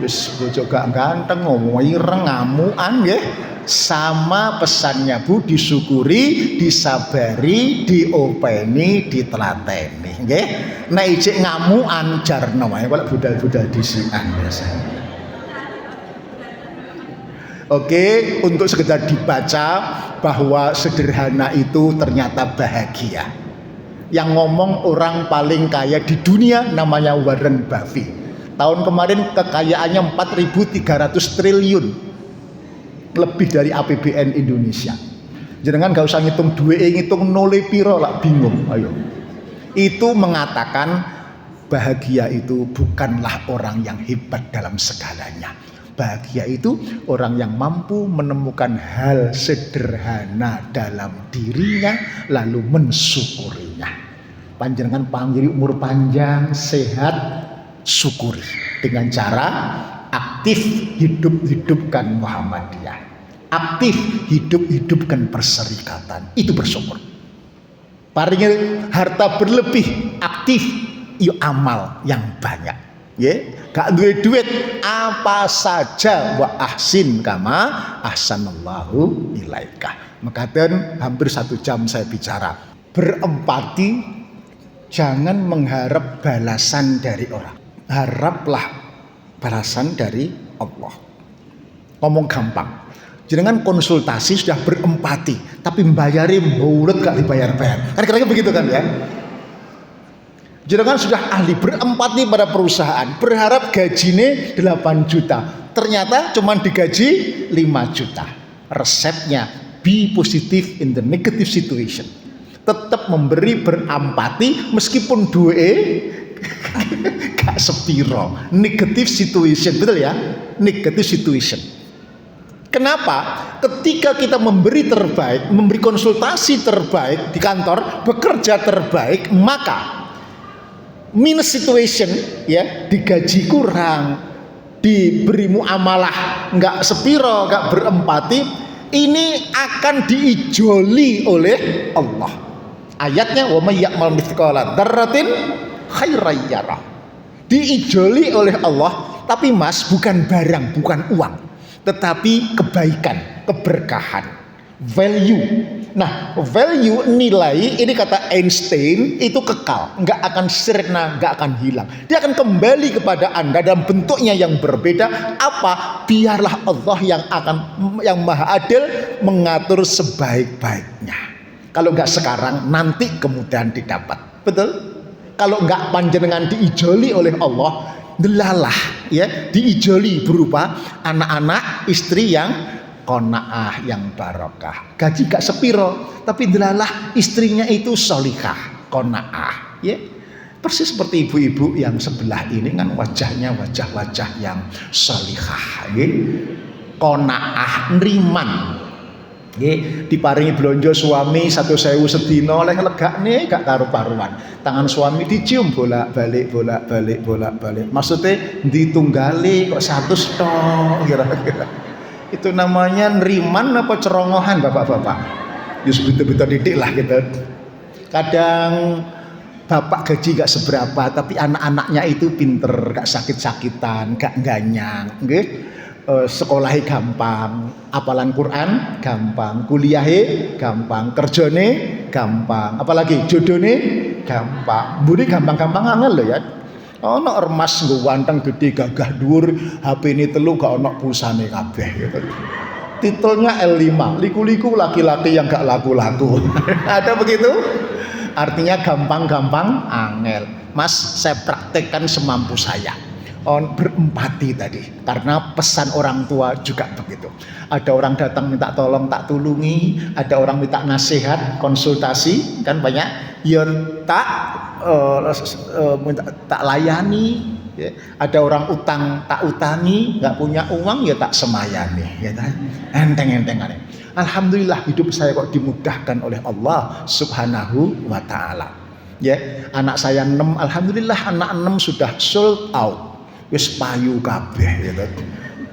wis bojo gak ganteng, ngomong ireng, ngamukan nggih. Sama pesannya Bu, disyukuri, disabari, diopeni, ditelateni nggih. Nek ijik ngamukan jarno wae kok budal-budal disikan biasanya. Oke, untuk sekedar dibaca bahwa sederhana itu ternyata bahagia. Yang ngomong orang paling kaya di dunia namanya Warren Buffett. Tahun kemarin kekayaannya 4.300 triliun. Lebih dari APBN Indonesia. Jangan gak usah ngitung duwe, ngitung nole piro lah bingung. Ayo. Itu mengatakan bahagia itu bukanlah orang yang hebat dalam segalanya. Bahagia itu orang yang mampu menemukan hal sederhana dalam dirinya lalu mensyukurinya. Panjenengan panggil umur panjang, sehat, syukuri dengan cara aktif hidupkan Muhammadiyah, aktif hidupkan perserikatan, itu bersyukur. Paringi harta berlebih, aktif yuk amal yang banyak. Ya, gak duwe duit apa saja wa ahsin kama ahsanallahu ilaika. Mekaten hampir 1 jam saya bicara. Berempati, jangan mengharap balasan dari orang. Haraplah balasan dari Allah. Ngomong gampang. Jenengan konsultasi sudah berempati, tapi membayari mulut gak dibayar-bayar. Kan kira-kira begitu kan ya? Jenengan sudah ahli berempati pada perusahaan, berharap gajinya 8 juta, ternyata cuma digaji 5 juta. Resepnya be positive in the negative situation. Tetap memberi, berempati meskipun duwe gak sepiro. Negative situation, betul ya? Negative situation. Kenapa? Ketika kita memberi terbaik, memberi konsultasi terbaik di kantor, bekerja terbaik, maka minus situation ya, digaji kurang, diberi muamalah nggak sepiro, nggak berempati, ini akan diijoli oleh Allah. Ayatnya wa may ya'mal mithqala dzarratin khairan yarah. Diijoli oleh Allah, tapi Mas bukan barang, bukan uang, tetapi kebaikan, keberkahan, value. Nah, value, nilai, ini kata Einstein, itu kekal, nggak akan sirna, nggak akan hilang. Dia akan kembali kepada Anda dalam bentuknya yang berbeda. Apa? Biarlah Allah yang maha adil mengatur sebaik-baiknya. Kalau nggak sekarang, nanti kemudian didapat. Betul? Kalau nggak panjenengan diijoli oleh Allah, delalah ya, diijoli berupa anak-anak, istri yang qanaah, yang barokah, gaji gak sepiro, tapi delalah istrinya itu solihah, qanaah, ya. Persis seperti ibu-ibu yang sebelah ini kan wajahnya wajah-wajah yang solihah, ya. Qanaah, nriman, ya. Diparingi blonjo suami 1.000 sedina oleh legakne gak karu-karuan. Tangan suami dicium bolak-balik. Maksudnya ditunggale kok 100 tok kira-kira. Itu namanya neriman apa cerongohan bapak-bapak? Yus betul-betul didik lah gitu. Kadang bapak gaji gak seberapa, tapi anak-anaknya itu pinter, gak sakit-sakitan, gak ganyang, okay? Sekolahnya gampang, apalan Quran gampang, kuliahnya gampang, kerjane gampang, apalagi jodohnya gampang. Budi gampang-gampang angel loh ya. Ono emas nggo wanteng gede gagah dhuwur, HP ini telu gak ono pulsane kabeh gitu. Titelnya L5, liku-liku laki-laki yang gak laku-laku. Ada begitu? Artinya gampang-gampang angel. Mas, saya praktekkan semampu saya. Berempati tadi, karena pesan orang tua juga begitu. Ada orang datang minta tolong tak tulungi, ada orang minta nasihat, konsultasi, kan banyak. Ya tak layani, ya. Ada orang utang tak utangi, nggak punya uang ya tak semayani, ya kan? Enteng-entengan. Alhamdulillah hidup saya kok dimudahkan oleh Allah Subhanahu wa taala. Ya, anak saya 6, alhamdulillah anak 6 sudah sold out. Wis payu kabeh, ya kan?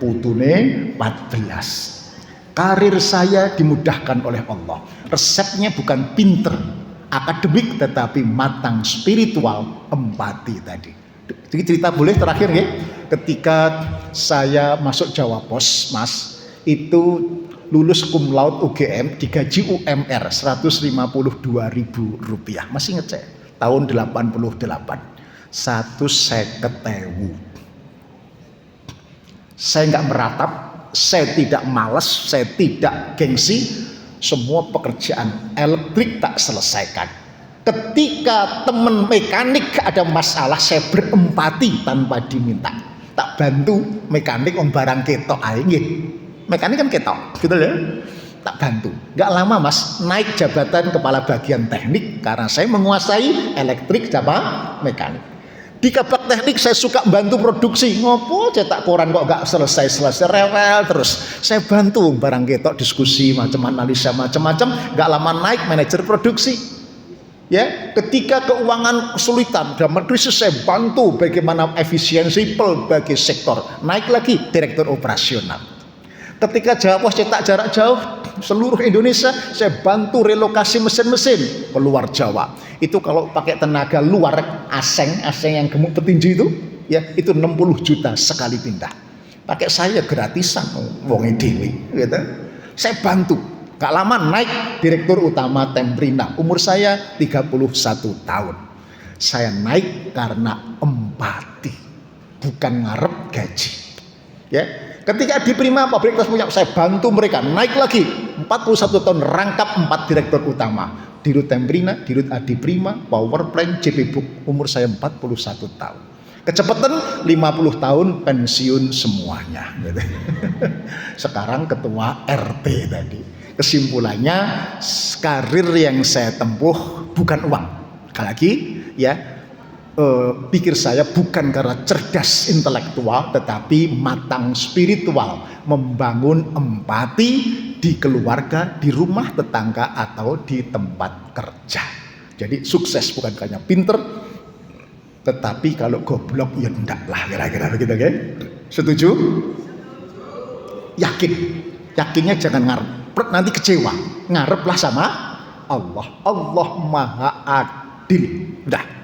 Putune 14. karir saya dimudahkan oleh Allah. Resepnya bukan pinter akademik tetapi matang spiritual, empati tadi. Jadi cerita boleh terakhir ya. Ketika saya masuk Jawa Pos, Mas, itu lulus cum laude UGM, digaji UMR Rp152.000. Masih ingat saya? Tahun 88. 150.000. Saya nggak meratap, saya tidak malas, saya tidak gengsi. Semua pekerjaan elektrik tak selesaikan. Ketika teman mekanik ada masalah, saya berempati tanpa diminta. Tak bantu mekanik barang ketok ae nggih. Mekanik kan ketok, gitu ya. Tak bantu. Nggak lama Mas, naik jabatan kepala bagian teknik karena saya menguasai elektrik sama mekanik. Di kabak teknik saya suka bantu produksi. Ngopo cetak koran kok nggak selesai rewel terus. Saya bantu barang ketok, diskusi macam analisa macam-macam. Nggak lama naik manajer produksi. Ya, ketika keuangan kesulitan dalam krisis saya bantu bagaimana efisiensi berbagai sektor. Naik lagi direktur operasional. Ketika Jawa Pos cetak jarak jauh seluruh Indonesia, saya bantu relokasi mesin-mesin keluar Jawa. Itu kalau pakai tenaga luar, aseng yang gemuk petinju itu, ya itu 60 juta sekali pindah. Pakai saya gratisan, wong dewe, gitu. Saya bantu. Gak lama naik direktur utama Temprina. Umur saya 31 tahun. Saya naik karena empati, bukan ngarep gaji. Ya. Ketika di Prima pabrik tas punya, saya bantu mereka naik lagi 41 tahun rangkap 4 direktur utama. Dirut Temprina, Dirut Adi Prima, Power Plant, JP Book. Umur saya 41 tahun. Kecepatan 50 tahun pensiun semuanya. Sekarang ketua RT tadi. Kesimpulannya karir yang saya tempuh bukan uang. Sekali lagi ya. Pikir saya bukan karena cerdas intelektual tetapi matang spiritual, membangun empati di keluarga, di rumah tetangga atau di tempat kerja. Jadi sukses bukan hanya pinter tetapi kalau goblok ya ndak lah, kira-kira begitu kan? Setuju? Yakinnya jangan ngarep, nanti kecewa. Ngareplah sama Allah. Allah Maha Adil. Udah.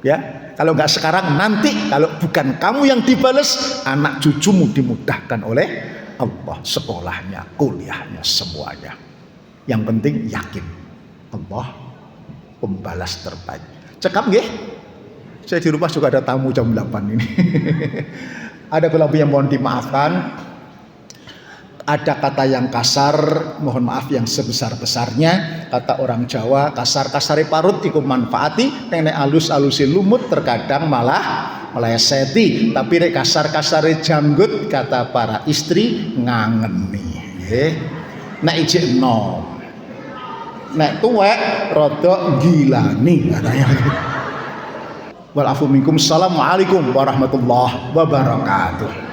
Ya, kalau nggak sekarang nanti kalau bukan kamu yang dibales, anak cucumu dimudahkan oleh Allah, sekolahnya, kuliahnya, semuanya. Yang penting yakin Allah pembalas terbaik. Cekap nggih? Saya di rumah juga ada tamu jam 8 ini. Ada kelebihan yang mohon dimaafkan. Ada kata yang kasar, mohon maaf yang sebesar-besarnya. Kata orang Jawa, kasar-kasari parut iku manfaati, nenek alus-alusi lumut terkadang malah meleseti. Tapi rek kasar-kasari janggut, kata para istri ngangeni. Nek ijik nom, nek tuwek rodok gilani katanya. Walafu minkum, assalamualaikum warahmatullahi wabarakatuh.